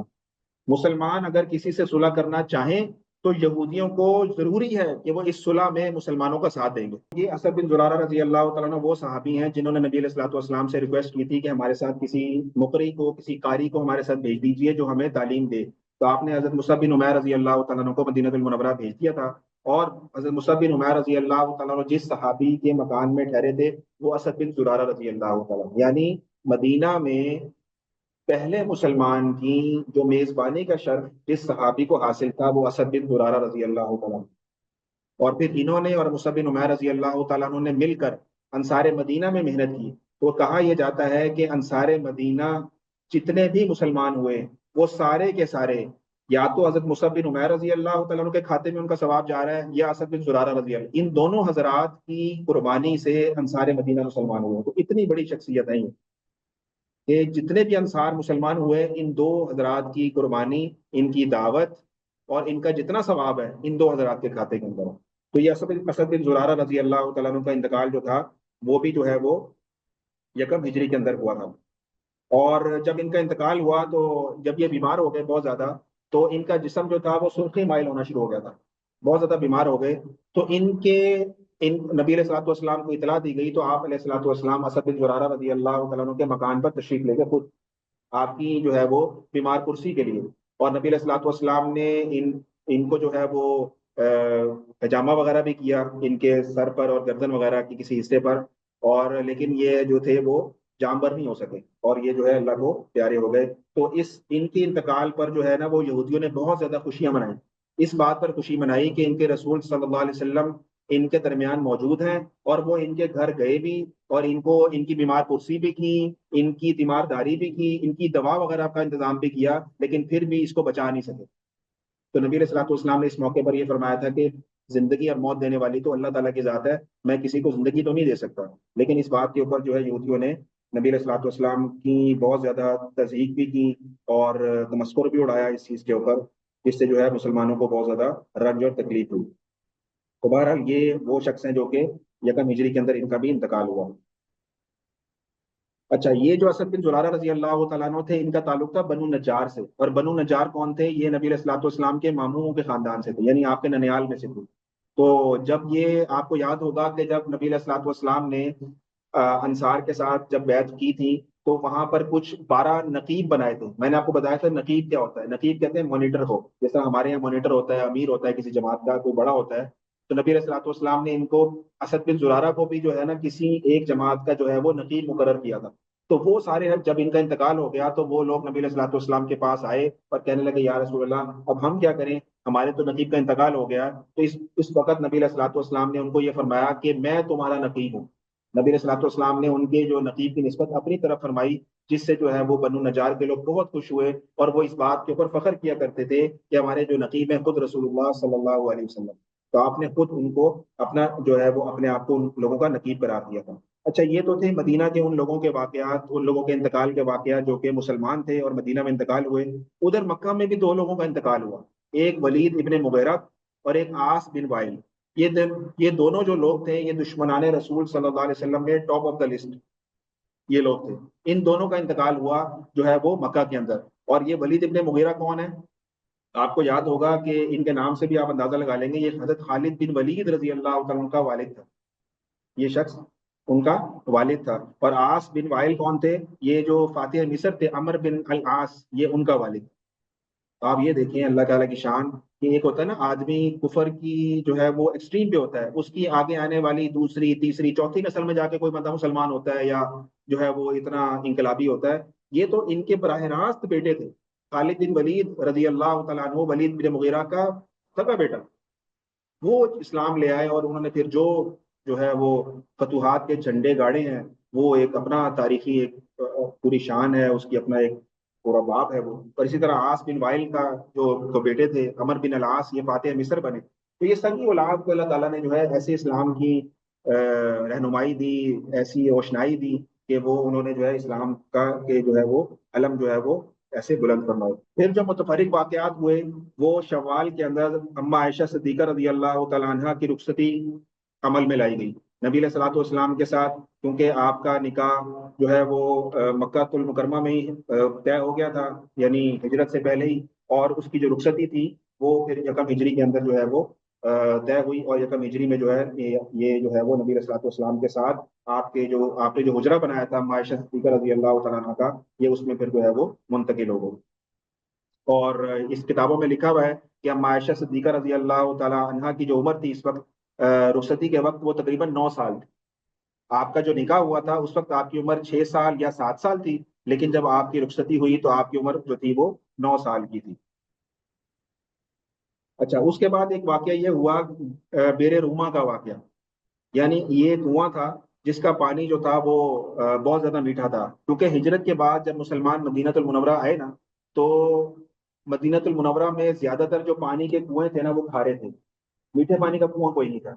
مسلمان اگر کسی سے صلح کرنا چاہیں تو یہودیوں کو ضروری ہے کہ وہ اس صلح میں مسلمانوں کا ساتھ دیں گے۔ یہ اسد بن زرارہ رضی اللہ تعالیٰ عنہ وہ صحابی ہیں جنہوں نے نبی علیہ الصلوۃ والسلام سے ریکویسٹ کی تھی کہ ہمارے ساتھ کسی مقری کو، کسی قاری کو ہمارے ساتھ بھیج دیجیے جو ہمیں تعلیم دے۔ تو آپ نے حضرت مصعب بن عمیر رضی اللہ تعالیٰ عنہ کو مدینہ المنورہ بھیج دیا تھا، اور حضرت مصعب بن عمیر رضی اللہ تعالیٰ عنہ جس صحابی کے مکان میں ٹھہرے تھے وہ اسد بن زرارہ رضی اللہ تعالیٰ عنہ، یعنی مدینہ میں پہلے مسلمان کی جو میزبانی کا شرف جس صحابی کو حاصل تھا وہ اسد بن زرارہ رضی اللہ تعالیٰ عنہ۔ اور پھر انہوں نے اور مصعب بن عمیر رضی اللہ تعالیٰ عنہ نے مل کر انصار مدینہ میں محنت کی۔ تو کہا یہ جاتا ہے کہ انصار مدینہ جتنے بھی مسلمان ہوئے وہ سارے کے سارے یا تو حضرت مصعب بن عمیر رضی اللہ تعالیٰ عنہ کے کھاتے میں ان کا ثواب جا رہا ہے، یا اسد بن زرارہ رضی اللہ، ان دونوں حضرات کی قربانی سے انصار مدینہ مسلمان ہوئے۔ تو اتنی بڑی شخصیت ہے کہ جتنے بھی انصار مسلمان ہوئے ان دو حضرات کی قربانی، ان کی دعوت اور ان کا جتنا ثواب ہے ان دو حضرات کے کھاتے کے اندر ہے۔ تو یہ اسد بن زرارہ رضی اللہ تعالیٰ عنہ کا انتقال جو تھا وہ بھی جو ہے وہ یکم ہجری کے اندر ہوا تھا۔ اور جب ان کا انتقال ہوا تو جب یہ بیمار ہو گئے بہت زیادہ، تو ان کا جسم جو تھا وہ سرخی مائل ہونا شروع ہو گیا تھا، بہت زیادہ بیمار ہو گئے۔ تو ان نبی علیہ الصلوۃ والسلام کو اطلاع دی گئی، تو آپ علیہ الصلوۃ والسلام اسد بن زرارہ رضی اللہ تعالیٰ عنہ کے مکان پر تشریف لے کے خود آپ کی جو ہے وہ بیمار کرسی کے لیے، اور نبی علیہ الصلوۃ والسلام نے ان کو جو ہے وہ پجامہ وغیرہ بھی کیا ان کے سر پر اور گردن وغیرہ کی کسی حصے پر، اور لیکن یہ جو تھے وہ جانبر نہیں ہو سکے اور یہ جو ہے اللہ کو پیارے ہو گئے۔ تو ان کے انتقال پر جو ہے نا وہ یہودیوں نے بہت زیادہ خوشیاں منائیں، اس بات پر خوشی منائی کہ ان کے رسول صلی اللہ علیہ وسلم ان کے درمیان موجود ہیں، اور وہ ان کے گھر گئے بھی اور ان کو ان کی بیمار پرسی بھی کی، ان کی تیمارداری بھی کی، ان کی دوا وغیرہ کا انتظام بھی کیا، لیکن پھر بھی اس کو بچا نہیں سکے۔ تو نبی علیہ الصلوۃ والسلام نے اس موقع پر یہ فرمایا تھا کہ زندگی اور موت دینے والی تو اللہ تعالیٰ کی ذات ہے، میں کسی کو زندگی تو نہیں دے سکتا، لیکن اس بات کے اوپر جو ہے یہودیوں نے نبی علیہ الصلوۃ والسلام کی بہت زیادہ تضحیق بھی کی اور تمسخر بھی اڑایا اس چیز کے اوپر، جس سے جو ہے مسلمانوں کو بہت زیادہ رنج اور تکلیف ہوئی۔ تو بہرحال یہ وہ شخص ہیں جو کہ یکم ہجری کے اندر ان کا بھی انتقال ہوا۔ اچھا، یہ جو اسد بن زرارہ رضی اللہ تعالیٰ عنہ تھے ان کا تعلق تھا بنو نجار سے، اور بنو نجار کون تھے؟ یہ نبی علیہ الصلوۃ والسلام کے ماموں کے خاندان سے تھے، یعنی آپ کے ننیال میں سے تھے۔ تو جب یہ آپ کو یاد ہوگا کہ جب نبی علیہ الصلوۃ والسلام نے انصار کے ساتھ جب بیعت کی تھی تو وہاں پر کچھ 12 نقیب بنائے تھے۔ میں نے آپ کو بتایا تھا نقیب کیا ہوتا ہے، نقیب کہتے ہیں مانیٹر کو، جیسا ہمارے یہاں مانیٹر ہوتا ہے، امیر ہوتا ہے کسی جماعت کا، کوئی بڑا ہوتا ہے۔ تو نبی علیہ الصلوۃ والسلام نے ان کو، اسد بن زرارہ کو بھی جو ہے نا کسی ایک جماعت کا جو ہے وہ نقیب مقرر کیا تھا۔ تو وہ سارے جب ان کا انتقال ہو گیا تو وہ لوگ نبی علیہ الصلوۃ والسلام کے پاس آئے اور کہنے لگے یا رسول اللہ اب ہم کیا کریں، ہمارے تو نقیب کا انتقال ہو گیا۔ تو اس وقت نبی علیہ الصلوۃ والسلام نے ان کو یہ فرمایا کہ میں تمہارا نقیب ہوں۔ نبی علیہ الصلوۃ والسلام نے ان کے جو نقیب کی نسبت اپنی طرف فرمائی، جس سے جو ہے وہ بنو نجار کے لوگ بہت خوش ہوئے، اور وہ اس بات کے اوپر فخر کیا کرتے تھے کہ ہمارے جو نقیب ہیں خود رسول اللہ صلی اللہ علیہ وسلم۔ تو آپ نے خود ان کو اپنا جو ہے وہ اپنے آپ کو ان لوگوں کا نقیب قرار دیا تھا۔ اچھا، یہ تو تھے مدینہ کے ان لوگوں کے واقعات، ان لوگوں کے انتقال کے واقعات جو کہ مسلمان تھے اور مدینہ میں انتقال ہوئے۔ ادھر مکہ میں بھی 2 لوگوں کا انتقال ہوا، ایک ولید ابن مغیرہ اور ایک عاص بن وائل۔ یہ دونوں جو لوگ تھے یہ دشمنان رسول صلی اللہ علیہ وسلم میں ٹاپ آف دا لسٹ یہ لوگ تھے۔ ان دونوں کا انتقال ہوا جو ہے وہ مکہ کے اندر۔ اور یہ ولید ابن مغیرہ کون ہے؟ آپ کو یاد ہوگا کہ ان کے نام سے بھی آپ اندازہ لگا لیں گے، یہ حضرت خالد بن ولید رضی اللہ عنہ کا والد تھا، یہ شخص ان کا والد تھا۔ اور عاص بن وائل کون تھے؟ یہ جو فاتح مصر تھے عمر بن العاص، یہ ان کا والد۔ آپ یہ دیکھیں اللہ تعالیٰ کی شان کہ ایک ہوتا ہے نا آدمی کفر کی جو ہے وہ ایکسٹریم پہ ہوتا ہے، اس کی آگے آنے والی دوسری تیسری چوتھی نسل میں جا کے کوئی بندہ مسلمان ہوتا ہے یا جو ہے وہ اتنا انقلابی ہوتا ہے۔ یہ تو ان کے براہ راست بیٹے تھے، خالد بن ولید رضی اللہ تعالیٰ عنہ ولید بن مغیرہ کا سگا بیٹا، وہ اسلام لے آئے اور انہوں نے پھر جو ہے وہ فتوحات کے جھنڈے گاڑے ہیں، وہ ایک اپنا تاریخی ایک پوری شان ہے اس کی، اپنا ایک پورا باب ہے وہ۔ اور اسی طرح عاص بن وائل کا جو بیٹے تھے عمر بن العاص، یہ فاتح مصر بنے۔ تو یہ سبھی اولاد کو اللہ تعالیٰ نے جو ہے ایسے اسلام کی رہنمائی دی، ایسی روشنائی دی کہ وہ انہوں نے جو ہے اسلام کا کہ جو ہے وہ علم جو ہے وہ ایسے بلند فرمائے۔ پھر جو متفرق واقعات ہوئے وہ شوال کے اندر اما عائشہ صدیقہ رضی اللہ تعالیٰ عنہ کی رخصتی عمل میں لائی گئی نبی علیہ الصلوۃ والسلام کے ساتھ، کیونکہ آپ کا نکاح جو ہے وہ مکہ المکرمہ میں ہی طے ہو گیا تھا، یعنی ہجرت سے پہلے ہی، اور اس کی جو رخصتی تھی وہ پھر یکم ہجری کے اندر جو ہے وہ طے ہوئی، اور یکم ہجری میں جو ہے یہ جو ہے وہ نبی علیہ الصلوۃ والسلام کے ساتھ آپ نے جو حجرہ بنایا تھا عائشہ صدیقہ رضی اللہ تعالیٰ عنہ کا، یہ اس میں پھر جو ہے وہ منتقل ہو گئی۔ اور اس کتابوں میں لکھا ہوا ہے کہ اما عائشہ صدیقہ رضی اللہ تعالیٰ عنہ کی جو عمر تھی اس وقت رخصتی کے وقت، وہ تقریباً 9 سال تھی۔ آپ کا جو نکاح ہوا تھا اس وقت آپ کی عمر 6 سال یا 7 سال تھی، لیکن جب آپ کی رخصتی ہوئی تو آپ کی عمر جو تھی وہ 9 سال کی تھی۔ اچھا، اس کے بعد ایک واقعہ یہ ہوا بیر روما کا واقعہ، یعنی یہ کنواں تھا جس کا پانی جو تھا وہ بہت زیادہ میٹھا تھا، کیونکہ ہجرت کے بعد جب مسلمان مدینہ المنورہ آئے نا، تو مدینہ المنورہ میں زیادہ تر جو پانی کے کنویں تھے نا وہ کھارے تھے، میٹھے پانی کا کنواں کوئی نہیں تھا۔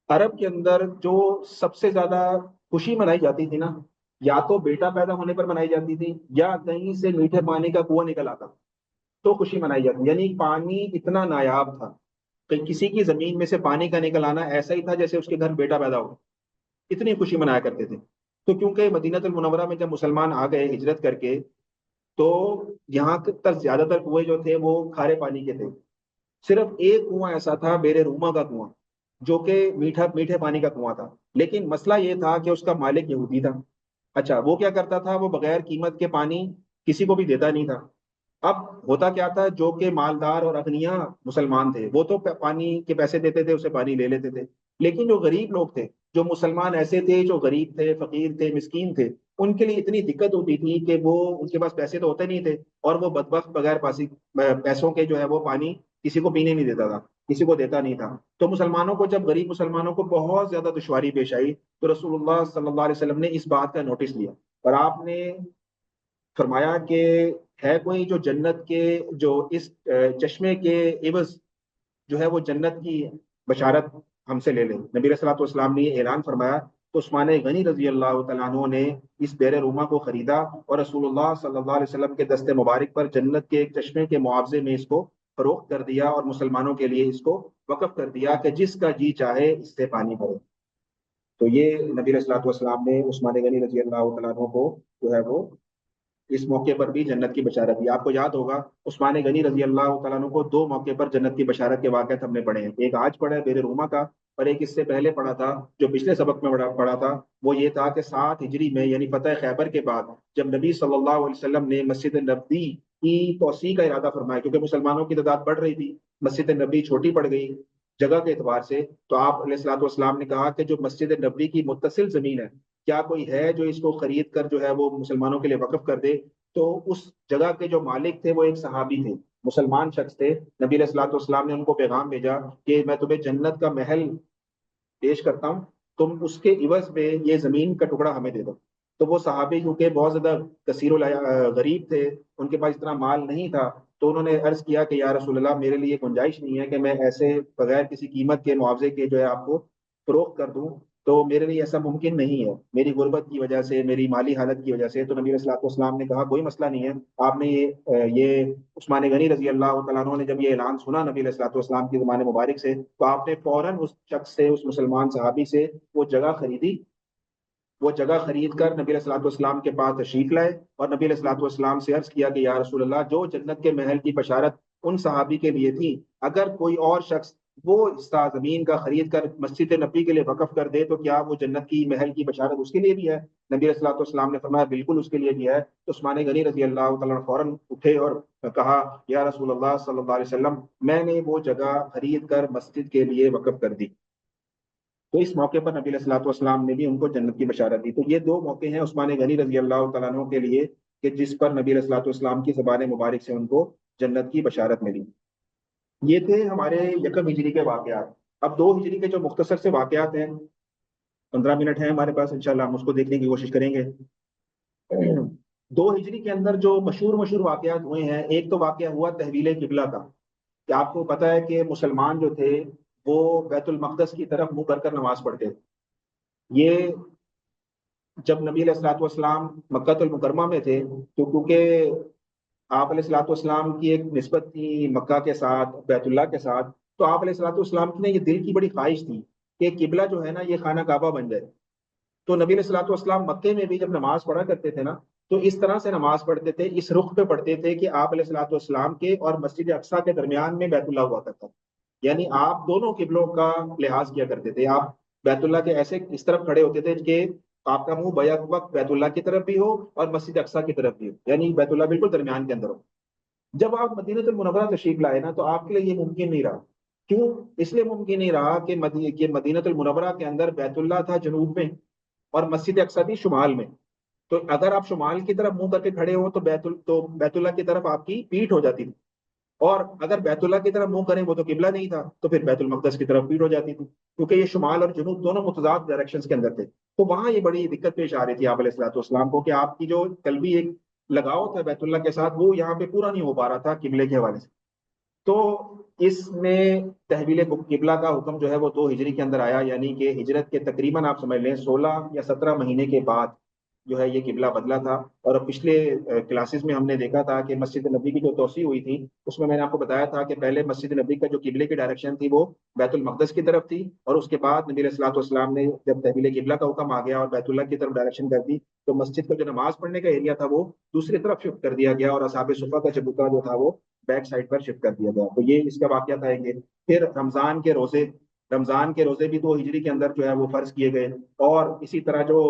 عرب کے اندر جو سب سے زیادہ خوشی منائی جاتی تھی نا، یا تو بیٹا پیدا ہونے پر منائی جاتی تھی، یا کہیں سے میٹھے پانی کا کنواں نکل آتا تو خوشی منائی جاتی، یعنی پانی اتنا نایاب تھا کہ کسی کی زمین میں سے پانی کا نکل آنا ایسا ہی تھا جیسے اس کے گھر بیٹا پیدا ہو، اتنی خوشی منایا کرتے تھے۔ تو کیونکہ مدینہ المنورہ میں جب مسلمان آ گئے ہجرت کر کے، تو یہاں تک زیادہ تر کنویں جو تھے وہ کھارے پانی کے تھے، صرف ایک کنواں ایسا تھا بیر روما کا کنواں، جو کہ میٹھے پانی کا کنواں تھا، لیکن مسئلہ یہ تھا کہ اس کا مالک یہودی تھا۔ اچھا، وہ کیا کرتا تھا، وہ بغیر قیمت کے پانی کسی کو بھی دیتا نہیں تھا۔ اب ہوتا کیا تھا، جو کہ مالدار اور اغنیا مسلمان تھے وہ تو پانی کے پیسے دیتے تھے، اسے پانی لے لیتے تھے، لیکن جو غریب لوگ تھے، جو مسلمان ایسے تھے جو غریب تھے، فقیر تھے، مسکین تھے، ان کے لیے اتنی دقت ہوتی تھی کہ وہ ان کے پاس پیسے تو ہوتے نہیں تھے، اور وہ بدبخت بغیر پیسوں کے جو ہے وہ پانی کسی کو پینے نہیں دیتا تھا، کسی کو دیتا نہیں تھا۔ تو مسلمانوں کو، جب غریب مسلمانوں کو بہت زیادہ دشواری پیش آئی، تو رسول اللہ صلی اللہ علیہ وسلم نے اس بات کا نوٹس لیا، اور آپ نے فرمایا کہ ہے کوئی جو جنت کے، جو اس چشمے کے عوض جو ہے وہ جنت کی بشارت ہم سے لے لیں۔ نبی علیہ الصلوۃ والسلام نے یہ اعلان فرمایا، تو عثمان غنی رضی اللہ تعالیٰ عنہ نے اس بیر روما کو خریدا، اور رسول اللہ صلی اللہ علیہ وسلم کے دست مبارک پر جنت کے ایک چشمے کے معاوضے میں اس کو فروخت کر دیا، اور مسلمانوں کے لیے اس کو وقف کر دیا کہ جس کا جی چاہے اس سے پانی بھرے۔ تو یہ نبی علیہ الصلوۃ والسلام نے عثمان غنی رضی اللہ تعالیٰ عنہ کو جو ہے وہ اس موقع پر بھی جنت کی بشارت دی۔ آپ کو یاد ہوگا عثمان غنی رضی اللہ تعالیٰ عنہ کو 2 موقع پر جنت کی بشارت کے واقعات ہم نے پڑھے ہیں، ایک آج پڑھا ہے بیر روما کا، اور ایک اس سے پہلے پڑھا تھا جو پچھلے سبق میں پڑھا تھا، وہ یہ تھا کہ 7 ہجری میں یعنی فتح خیبر کے بعد جب نبی صلی اللہ علیہ وسلم نے مسجد نبوی کی توسیع کا ارادہ فرمایا، کیونکہ مسلمانوں کی تعداد بڑھ رہی تھی، مسجد نبوی چھوٹی پڑ گئی جگہ کے اعتبار سے، تو آپ علیہ الصلوۃ والسلام نے کہا کہ جو مسجد نبوی کی متصل زمین ہے، کیا کوئی ہے جو اس کو خرید کر جو ہے وہ مسلمانوں کے لیے وقف کر دے؟ تو اس جگہ کے جو مالک تھے وہ ایک صحابی تھے، مسلمان شخص تھے۔ نبی علیہ الصلوۃ والسلام نے ان کو پیغام بھیجا کہ میں تمہیں جنت کا محل پیش کرتا ہوں، تم اس کے عوض میں یہ زمین کا ٹکڑا ہمیں دے دو۔ تو وہ صحابی کیونکہ بہت زیادہ کثیر غریب تھے، ان کے پاس اتنا مال نہیں تھا، تو انہوں نے عرض کیا کہ یا رسول اللہ، میرے لیے گنجائش نہیں ہے کہ میں ایسے بغیر کسی قیمت کے معاوضے کے جو ہے آپ کو فروخت کر دوں، تو میرے لیے ایسا ممکن نہیں ہے، میری غربت کی وجہ سے، میری مالی حالت کی وجہ سے۔ تو نبی علیہ الصلوۃ والسلام نے کہا کوئی مسئلہ نہیں ہے، آپ نے یہ عثمان غنی رضی اللہ تعالیٰ عنہ نے جب یہ اعلان سنا نبی علیہ الصلوۃ والسلام کی زبان مبارک سے، تو آپ نے فوراً اس شخص سے، اس مسلمان صحابی سے وہ جگہ خریدی، وہ جگہ خرید کر نبی علیہ الصلوۃ والسلام کے پاس تشریف لائے، اور نبی علیہ الصلوۃ والسلام سے عرض کیا کہ یا رسول اللہ، جو جنت کے محل کی بشارت ان صحابی کے لیے تھی، اگر کوئی اور شخص وہ حصہ زمین کا خرید کر مسجد نبی کے لیے وقف کر دے تو کیا وہ جنت کی محل کی بشارت اس کے لیے بھی ہے؟ نبی علیہ الصلوۃ والسلام نے فرمایا بالکل اس کے لیے بھی ہے۔ تو عثمان غنی رضی اللہ تعالیٰ فوراً اٹھے اور کہا یا رسول اللہ صلی اللہ علیہ وسلم، میں نے وہ جگہ خرید کر مسجد کے لیے وقف کر دی۔ تو اس موقع پر نبی علیہ الصلوۃ والسلام نے بھی ان کو جنت کی بشارت دی۔ تو یہ 2 موقع ہیں عثمان غنی رضی اللہ تعالیٰ عنہ کے لیے کہ جس پر نبی علیہ الصلوۃ والسلام کی زبان مبارک سے ان کو جنت کی بشارت ملی۔ یہ تھے ہمارے یکم ہجری کے واقعات۔ اب 2 ہجری کے جو مختصر سے واقعات ہیں، 15 منٹ ہیں ہمارے پاس، انشاءاللہ ہم اس کو دیکھنے کی کوشش کریں گے۔ 2 ہجری کے اندر جو مشہور مشہور واقعات ہوئے ہیں، ایک تو واقعہ ہوا تحویل قبلہ کا، کہ آپ کو پتا ہے کہ مسلمان جو تھے وہ بیت المقدس کی طرف منہ کر کر نماز پڑھتے تھے۔ یہ جب نبی علیہ الصلوۃ والسلام مکہ المکرمہ میں تھے، تو کیونکہ آپ علیہ الصلوۃ والسلام کی ایک نسبت تھی مکہ کے ساتھ، بیت اللہ کے ساتھ، تو آپ علیہ الصلوۃ والسلام کی یہ دل کی بڑی خواہش تھی کہ قبلہ جو ہے نا یہ خانہ کعبہ بن جائے۔ تو نبی علیہ الصلوۃ والسلام مکے میں بھی جب نماز پڑھا کرتے تھے نا، تو اس طرح سے نماز پڑھتے تھے، اس رخ پہ پڑھتے تھے کہ آپ علیہ الصلوۃ والسلام کے اور مسجد اقصیٰ کے درمیان میں بیت اللہ ہوا کرتا تھا، یعنی آپ دونوں قبلوں کا لحاظ کیا کرتے تھے۔ آپ بیت اللہ کے ایسے اس طرف کھڑے ہوتے تھے کہ آپ کا منہ بیک وقت بیت اللہ کی طرف بھی ہو اور مسجد اقصیٰ کی طرف بھی ہو، یعنی بیت اللہ بالکل درمیان کے اندر ہو۔ جب آپ مدینہ المنورہ تشریف لائے نا، تو آپ کے لیے یہ ممکن نہیں رہا۔ کیوں؟ اس لیے ممکن نہیں رہا کہ مدینہ المنورہ کے اندر بیت اللہ تھا جنوب میں، اور مسجد اقصیٰ بھی شمال میں۔ تو اگر آپ شمال کی طرف منہ کر کے کھڑے ہو تو بیت اللہ کی طرف آپ کی پیٹھ ہو جاتی تھی، اور اگر بیت اللہ کی طرف منہ کریں، وہ تو قبلہ نہیں تھا، تو پھر بیت المقدس کی طرف پیٹھ ہو جاتی تھی، کیونکہ یہ شمال اور جنوب دونوں متضاد ڈائریکشنز کے اندر تھے۔ تو وہاں یہ بڑی دقت پیش آ رہی تھی آپ علیہ الصلوۃ والسلام کو، کہ آپ کی جو قلبی ایک لگاؤ تھا بیت اللہ کے ساتھ، وہ یہاں پہ پورا نہیں ہو پا رہا تھا قبلے کے حوالے سے۔ تو اس میں تحویل قبلہ کا حکم جو ہے وہ 2 ہجری کے اندر آیا، یعنی کہ ہجرت کے تقریباً آپ سمجھ لیں 16 یا 17 مہینے کے بعد جو ہے یہ قبلہ بدلا تھا۔ اور پچھلے کلاسز میں ہم نے دیکھا تھا کہ مسجد نبی کی جو توسیع ہوئی تھی، اس میں نے آپ کو بتایا تھا کہ پہلے مسجد نبی کا جو قبلے کی ڈائریکشن تھی وہ بیت المقدس کی طرف تھی، اور اس کے بعد نبی علیہ الصلوۃ والسلام نے جب تحویل قبلہ کا حکم آ گیا اور بیت اللہ کی طرف ڈائریکشن کر دی، تو مسجد کا جو نماز پڑھنے کا ایریا تھا وہ دوسری طرف شفٹ کر دیا گیا، اور اصحاب صفہ کا چبوترا جو تھا وہ بیک سائڈ پر شفٹ کر دیا گیا۔ تو یہ اس کا واقعہ تھا کہ پھر رمضان کے روزے بھی 2 ہجری کے اندر جو ہے وہ فرض کیے گئے، اور اسی طرح جو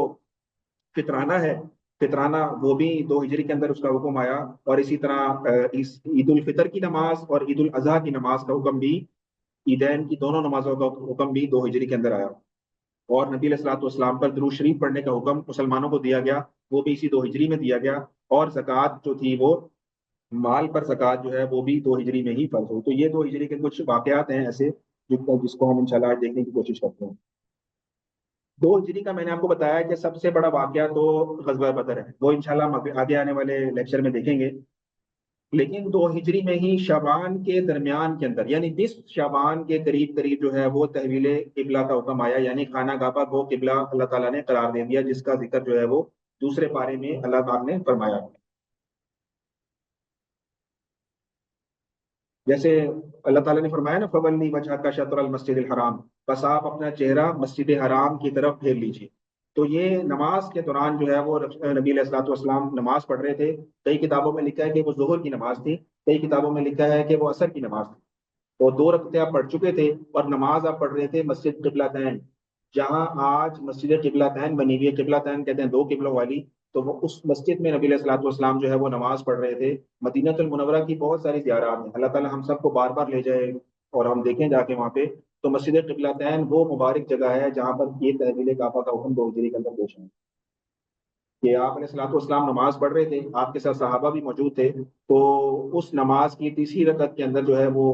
فطرانہ ہے، فطرانہ وہ بھی 2 ہجری کے اندر اس کا حکم آیا، اور اسی طرح عید الفطر کی نماز اور عید الاضحیٰ کی نماز کا حکم بھی، عیدین کی دونوں نمازوں کا حکم بھی 2 ہجری کے اندر آیا۔ اور نبی علیہ الصلوۃ والسلام پر درود شریف پڑھنے کا حکم مسلمانوں کو دیا گیا، وہ بھی اسی 2 ہجری میں دیا گیا۔ اور زکوٰۃ جو تھی وہ، مال پر زکوٰۃ جو ہے وہ بھی 2 ہجری میں ہی فرض ہوئی۔ تو یہ 2 ہجری کے کچھ واقعات ہیں ایسے جس کو ہم انشاءاللہ آج دیکھنے کی کوشش کرتے ہیں۔ 2 ہجری کا میں نے آپ کو بتایا کہ سب سے بڑا واقعہ تو غزوہ بدر ہے، وہ انشاءاللہ ہم آگے آنے والے لیکچر میں دیکھیں گے۔ لیکن 2 ہجری میں ہی شعبان کے درمیان کے اندر، یعنی 20 شعبان کے قریب قریب جو ہے وہ تحویل قبلہ کا حکم آیا، یعنی خانہ کعبہ کو قبلہ اللہ تعالیٰ نے قرار دے دیا، جس کا ذکر جو ہے وہ دوسرے پارے میں اللہ تعالیٰ نے فرمایا۔ جیسے اللہ تعالیٰ نے فرمایا نا، فَوَلِّ وَجْهَكَ شَطْرَ الْمَسْجِدِ الْحَرَامِ، بس آپ اپنا چہرہ مسجد حرام کی طرف پھیر لیجیے۔ تو یہ نماز کے دوران جو ہے وہ نبی علیہ الصلوۃ والسلام نماز پڑھ رہے تھے۔ کئی کتابوں میں لکھا ہے کہ وہ ظہر کی نماز تھی، کئی کتابوں میں لکھا ہے کہ وہ عصر کی نماز تھی۔ تو 2 رکعتیں آپ پڑھ چکے تھے، اور نماز آپ پڑھ رہے تھے مسجد قبلتین، جہاں آج مسجد قبلتین بنی ہوئی ہے۔ قبلتین کہتے ہیں 2 قبلوں والی۔ تو وہ اس مسجد میں نبی علیہ الصلوۃ والسلام جو ہے وہ نماز پڑھ رہے تھے۔ مدینہ المنورہ کی بہت ساری زیارات ہیں، اللہ تعالیٰ ہم سب کو بار بار لے جائے اور ہم دیکھیں جا کے وہاں پہ۔ تو مسجد قبلتین وہ مبارک جگہ ہے جہاں پر یہ تحویل کعبہ کا حکم 2 ہجری کے اندر پیش ہے، کہ آپ علیہ الصلوۃ والسلام نماز پڑھ رہے تھے، آپ کے ساتھ صحابہ بھی موجود تھے۔ تو اس نماز کی تیسری رکعت کے اندر جو ہے وہ،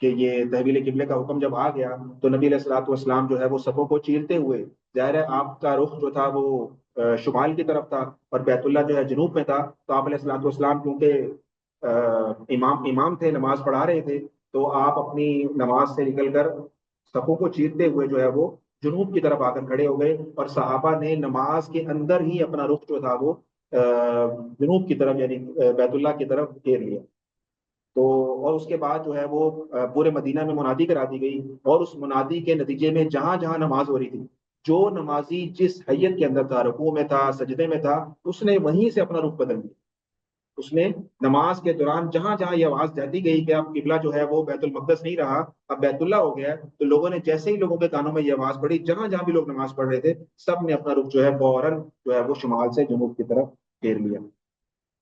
کہ یہ تحویل قبلے کا حکم جب آ گیا، تو نبی علیہ الصلوۃ والسلام جو ہے وہ صفوں کو چیرتے ہوئے، ظاہر ہے آپ کا رخ جو تھا وہ شمال کی طرف تھا، اور بیت اللہ جو ہے جنوب میں تھا۔ تو آپ علیہ الصلوۃ والسلام کیونکہ امام تھے، نماز پڑھا رہے تھے، تو آپ اپنی نماز سے نکل کر صفوں کو چیرتے ہوئے جو ہے وہ جنوب کی طرف آ کر کھڑے ہو گئے، اور صحابہ نے نماز کے اندر ہی اپنا رخ جو تھا وہ جنوب کی طرف، یعنی بیت اللہ کی طرف پھیر لیا۔ تو اور اس کے بعد جو ہے وہ پورے مدینہ میں منادی کرا دی گئی، اور اس منادی کے نتیجے میں جہاں جہاں نماز ہو رہی تھی، جو نمازی جس حیت کے اندر تھا، رکوع میں تھا، سجدے میں تھا، اس نے وہیں سے اپنا رخ بدل دیا۔ اس نے نماز کے دوران جہاں جہاں یہ آواز جاتی گئی کہ اب قبلہ جو ہے وہ بیت المقدس نہیں رہا، اب بیت اللہ ہو گیا ہے، تو لوگوں نے جیسے ہی لوگوں کے کانوں میں یہ آواز پڑی، جہاں جہاں بھی لوگ نماز پڑھ رہے تھے، سب نے اپنا رخ جو ہے فوراً جو ہے وہ شمال سے جنوب کی طرف پھیر لیا۔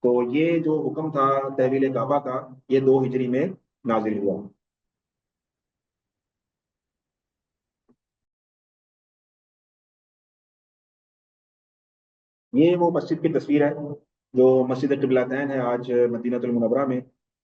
تو یہ جو حکم تھا تحویل کعبہ کا، یہ 2 ہجری میں نازل ہوا۔ یہ وہ مسجد کی تصویر ہے جو مسجد قبلتین ہے آج مدینہ المنورہ میں۔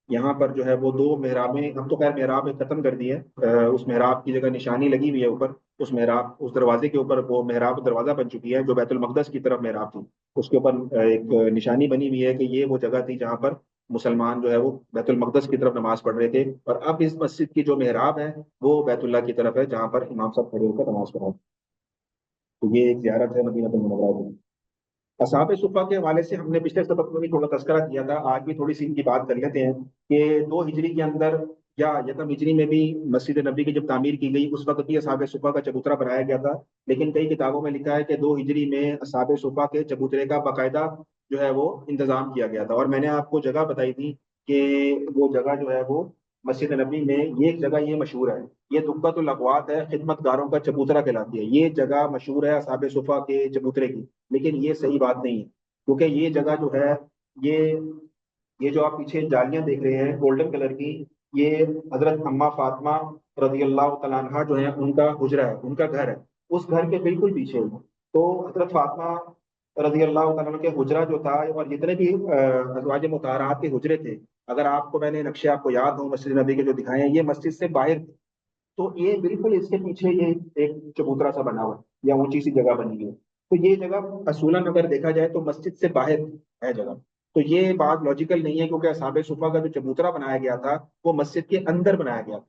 یہاں پر جو ہے وہ 2 محرابیں، اب تو خیر محراب ختم کر دی ہے، اس محراب کی جگہ نشانی لگی ہوئی ہے اوپر، اس محراب، اس دروازے کے اوپر وہ محراب دروازہ بن چکی ہے جو بیت المقدس کی طرف محراب تھی، اس کے اوپر ایک نشانی بنی ہوئی ہے کہ یہ وہ جگہ تھی جہاں پر مسلمان جو ہے وہ بیت المقدس کی طرف نماز پڑھ رہے تھے، اور اب اس مسجد کی جو محراب ہے وہ بیت اللہ کی طرف ہے جہاں پر امام صاحب کھڑے ہو کر نماز پڑھا۔ تو یہ ایک زیارت ہے مدینہ المنورہ کی۔ اصحاب صفا کے حوالے سے ہم نے پچھلے سبق میں بھی تھوڑا تذکرہ کیا تھا، آج بھی تھوڑی سی ان کی بات کر لیتے ہیں کہ 2 ہجری کے اندر یا یکم ہجری میں بھی مسجد نبی کی جب تعمیر کی گئی اس وقت بھی اصحاب صفا کا چبوترا بنایا گیا تھا، لیکن کئی کتابوں میں لکھا ہے کہ 2 ہجری میں اصحاب صفا کے چبوترے کا باقاعدہ جو ہے وہ انتظام کیا گیا تھا، اور میں نے آپ کو جگہ بتائی تھی کہ وہ جگہ جو ہے وہ مسجد نبی میں یہ ایک جگہ یہ مشہور ہے، یہ دقت الاقوات ہے، خدمت گاروں کا چبوترا کہلاتی ہے، یہ جگہ مشہور ہے اصحاب صفا کے چبوترے کی، لیکن یہ صحیح بات نہیں ہے، کیونکہ یہ جگہ جو ہے یہ یہ جو آپ پیچھے جالیاں دیکھ رہے ہیں گولڈن کلر کی، یہ حضرت اما فاطمہ رضی اللہ تعالیٰ عنہ جو ہے ان کا حجرا ہے، ان کا گھر ہے، اس گھر کے بالکل پیچھے ہے۔ تو حضرت فاطمہ رضی اللہ تعالیٰ عنہ کے حجرا جو تھا اور جتنے بھی ازواج مطہرات کے حجرے تھے، اگر آپ کو میں نے نقشے آپ کو یاد ہوں مسجد نبی کے جو دکھائے ہیں، یہ مسجد سے باہر تھے، تو یہ بالکل اس کے پیچھے یہ ایک چبوترا سا بنا ہوا ہے یا اونچی سی جگہ بنی ہوئی ہے، تو یہ جگہ اصولاً اگر دیکھا جائے تو مسجد سے باہر ہے جگہ، تو یہ بات لاجیکل نہیں ہے کیونکہ اصحاب صفا کا جو چبوترا بنایا گیا تھا وہ مسجد کے اندر بنایا گیا تھا،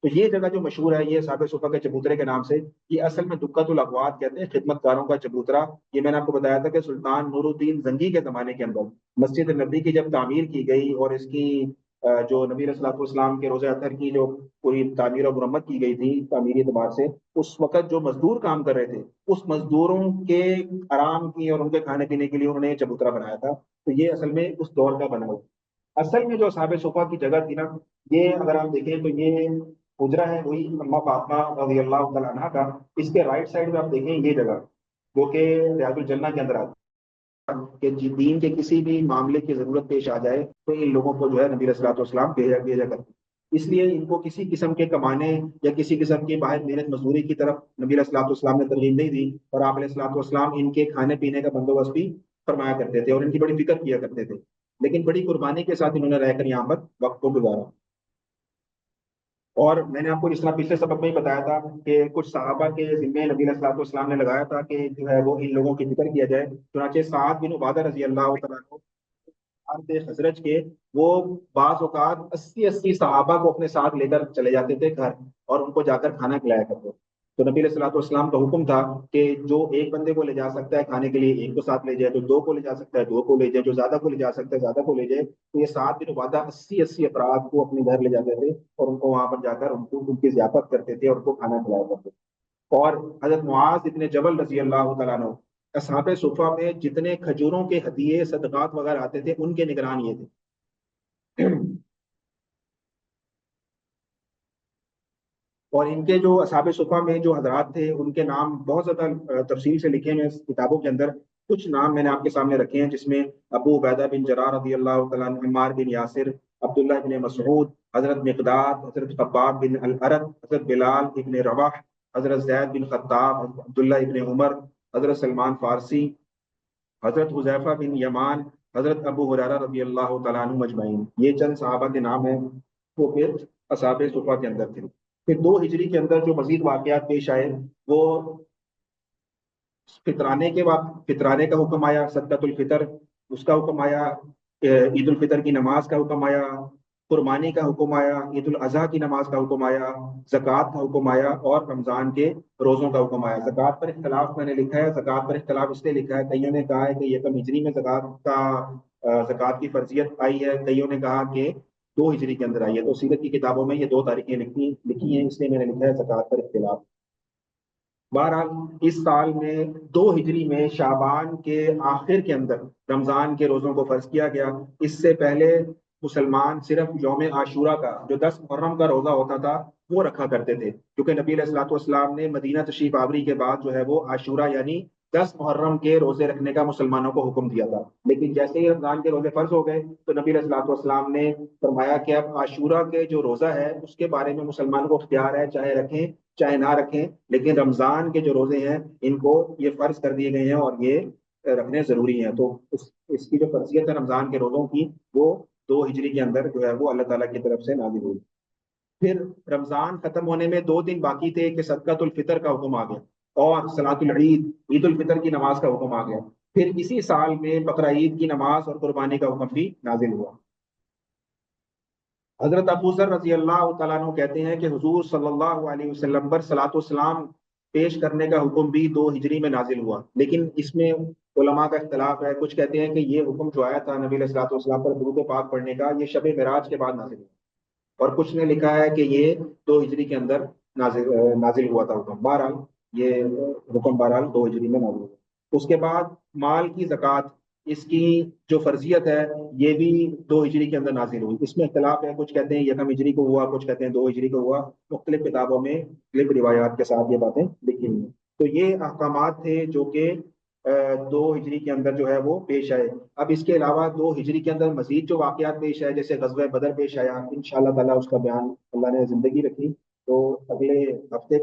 تو یہ جگہ جو مشہور ہے یہ اصحاب صفا کے چبوترے کے نام سے، یہ اصل میں دقت الاقوات کہتے ہیں، خدمت گاروں کا چبوترا، یہ میں نے آپ کو بتایا تھا کہ سلطان نور الدین زنگی کے زمانے کے اندر مسجد نبی کی جب تعمیر کی گئی اور اس کی جو نبی علیہ الصلوۃ والسلام کے روزہ اطہر کی جو پوری تعمیر و مرمت کی گئی تھی تعمیری اعتبار سے، اس وقت جو مزدور کام کر رہے تھے اس مزدوروں کے آرام کی اور ان کے کھانے پینے کے لیے انہوں نے یہ چبوترا بنایا تھا، تو یہ اصل میں اس دور کا بنا ہوا، اصل میں جو اصحاب صفا کی جگہ تھی نا، یہ اگر آپ دیکھیں تو یہ حجرا ہے وہی اما فاطمہ رضی اللہ تعالیٰ عنہ کا، اس کے رائٹ سائڈ میں آپ دیکھیں یہ جگہ جو کہ ریاض الجنہ کے اندر آتی ہے کہ دین کے کسی بھی معاملے کی ضرورت پیش آ جائے تو ان لوگوں کو جو ہے نبی علیہ الصلوۃ والسلام بھیجا کرتے، اس لیے ان کو کسی قسم کے کمانے یا کسی قسم کی باہر محنت مزدوری کی طرف نبی علیہ الصلوۃ والسلام نے ترغیب نہیں دی، اور آپ علیہ الصلوۃ والسلام ان کے کھانے پینے کا بندوبست بھی فرمایا کرتے تھے اور ان کی بڑی فکر کیا کرتے تھے، لیکن بڑی قربانی کے ساتھ انہوں نے رہ کر یہاں پر وقت کو گزارا، اور میں نے آپ کو جس طرح پچھلے سبق میں ہی بتایا تھا کہ کچھ صحابہ کے ذمے نبی علیہ الصلوۃ والسلام نے لگایا تھا کہ جو ہے وہ ان لوگوں کی فکر کیا جائے، چنانچہ سعد بن عبادہ رضی اللہ تعالیٰ عنہ تھے خزرج کے، وہ بعض اوقات 80 صحابہ کو اپنے ساتھ لے کر چلے جاتے تھے گھر اور ان کو جا کر کھانا کھلایا کرتے، تو نبی علیہ الصلوۃ والسلام کا حکم تھا کہ جو ایک بندے کو لے جا سکتا ہے کھانے کے لیے ایک کو ساتھ لے جائے، جو دو کو لے جا سکتا ہے دو کو لے جائے، جو زیادہ کو لے جا سکتا ہے زیادہ کو لے جائے، تو یہ 7 دن بعد 80 افراد کو اپنے گھر لے جاتے تھے اور ان کو وہاں پر جا کر ان کی ضیافت کرتے تھے اور ان کو کھانا کھلایا کرتے تھے، اور حضرت معاذ ابن جبل رضی اللہ تعالیٰ عنہ اصحاب صفا میں جتنے کھجوروں کے ہدیے صدقات وغیرہ آتے تھے ان کے نگران یہ تھے اور ان کے جو اصحاب صفا میں جو حضرات تھے ان کے نام بہت زیادہ تفصیل سے لکھے ہیں کتابوں کے اندر، کچھ نام میں نے آپ کے سامنے رکھے ہیں جس میں ابو عبیدہ بن جرار رضی اللہ تعالیٰ عنہ، عمار بن یاسر، عبداللہ بن مسعود، حضرت مقداد، حضرت خباب بن الارت، حضرت بلال ابن رواح، حضرت زید بن خطاب، عبداللہ ابن عمر، حضرت سلمان فارسی، حضرت حذیفہ بن یمان، حضرت ابو ہریرہ رضی اللہ تعالیٰ عنہ مجمعین، یہ چند صحابہ کے نام ہیں وہ پھر اصحاب صفا کے اندر تھے۔ پھر 2 ہجری کے اندر جو مزید واقعات پیش آئے وہ فطرانے کا حکم آیا، صدقۃ الفطر اس کا حکم آیا، عید الفطر کی نماز کا حکم آیا، قربانی کا حکم آیا، عید الاضحیٰ کی نماز کا حکم آیا، زکوٰۃ کا حکم آیا، اور رمضان کے روزوں کا حکم آیا۔ زکوٰۃ پر اختلاف میں نے لکھا ہے، زکوٰۃ پر اختلاف اس لیے لکھا ہے کئیوں نے کہا ہے کہ یکم ہجری میں زکوٰۃ کی فرضیت آئی ہے، کئیوں نے کہا کہ 2 ہجری کے اندر آئی ہے، تو سیرت کی کتابوں میں یہ 2 تاریخیں لکھی ہیں، اس لیے میں نے لکھا ہے زکوٰۃ پر اختلاف۔ بہرحال اس سال میں 2 ہجری میں شعبان کے آخر کے اندر رمضان کے روزوں کو فرض کیا گیا، اس سے پہلے مسلمان صرف یوم عاشورہ کا جو 10 محرم کا روزہ ہوتا تھا وہ رکھا کرتے تھے، کیونکہ نبی علیہ الصلوۃ والسلام نے مدینہ تشریف آوری کے بعد جو ہے وہ عاشورہ یعنی 10 محرم کے روزے رکھنے کا مسلمانوں کو حکم دیا تھا، لیکن جیسے ہی رمضان کے روزے فرض ہو گئے تو نبی علیہ الصلوۃ والسلام نے فرمایا کہ اب عاشورہ کے جو روزہ ہے اس کے بارے میں مسلمانوں کو اختیار ہے، چاہے رکھیں چاہے نہ رکھیں، لیکن رمضان کے جو روزے ہیں ان کو یہ فرض کر دیے گئے ہیں اور یہ رکھنے ضروری ہیں، تو اس کی جو فرضیت ہے رمضان کے روزوں کی وہ 2 ہجری کے اندر جو ہے وہ اللہ تعالیٰ کی طرف سے نازل ہوئی۔ پھر رمضان ختم ہونے میں 2 دن باقی تھے کہ صدقۃ الفطر کا حکم آ گیا اور صلاۃ العید عید الفطر کی نماز کا حکم آ گیا، پھر اسی سال میں بقرہ عید کی نماز اور قربانی کا حکم بھی نازل ہوا۔ حضرت ابو ذر رضی اللہ تعالیٰ عنہ کہتے ہیں کہ حضور صلی اللہ علیہ وسلم پر صلاۃ والسلام پیش کرنے کا حکم بھی 2 ہجری میں نازل ہوا، لیکن اس میں علماء کا اختلاف ہے، کچھ کہتے ہیں کہ یہ حکم جو آیا تھا نبی علیہ الصلوۃ والسلام پر درود پاک پڑھنے کا، یہ شب معراج کے بعد نازل ہوا، اور کچھ نے لکھا ہے کہ یہ 2 ہجری کے اندر نازل ہوا تھا حکم۔ بہرحال یہ حکم بہرحال 2 ہجری میں نازل ہوا۔ اس کے بعد مال کی زکوٰۃ، اس کی جو فرضیت ہے یہ بھی 2 ہجری کے اندر نازل ہوئی۔ اس میں اختلاف ہے، کچھ کہتے ہیں 1 ہجری کو ہوا، کچھ کہتے ہیں 2 ہجری کو ہوا، مختلف کتابوں میں مختلف روایات کے ساتھ یہ باتیں لکھی ہوئی ہیں۔ تو یہ احکامات تھے جو کہ 2 ہجری کے اندر جو ہے وہ پیش آئے۔ اب اس کے علاوہ 2 ہجری کے اندر مزید جو واقعات پیش آئے، جیسے غزوہ بدر پیش آیا، ان شاء اللہ تعالیٰ اس کا بیان اللہ نے زندگی رکھی تو اگلے ہفتے کو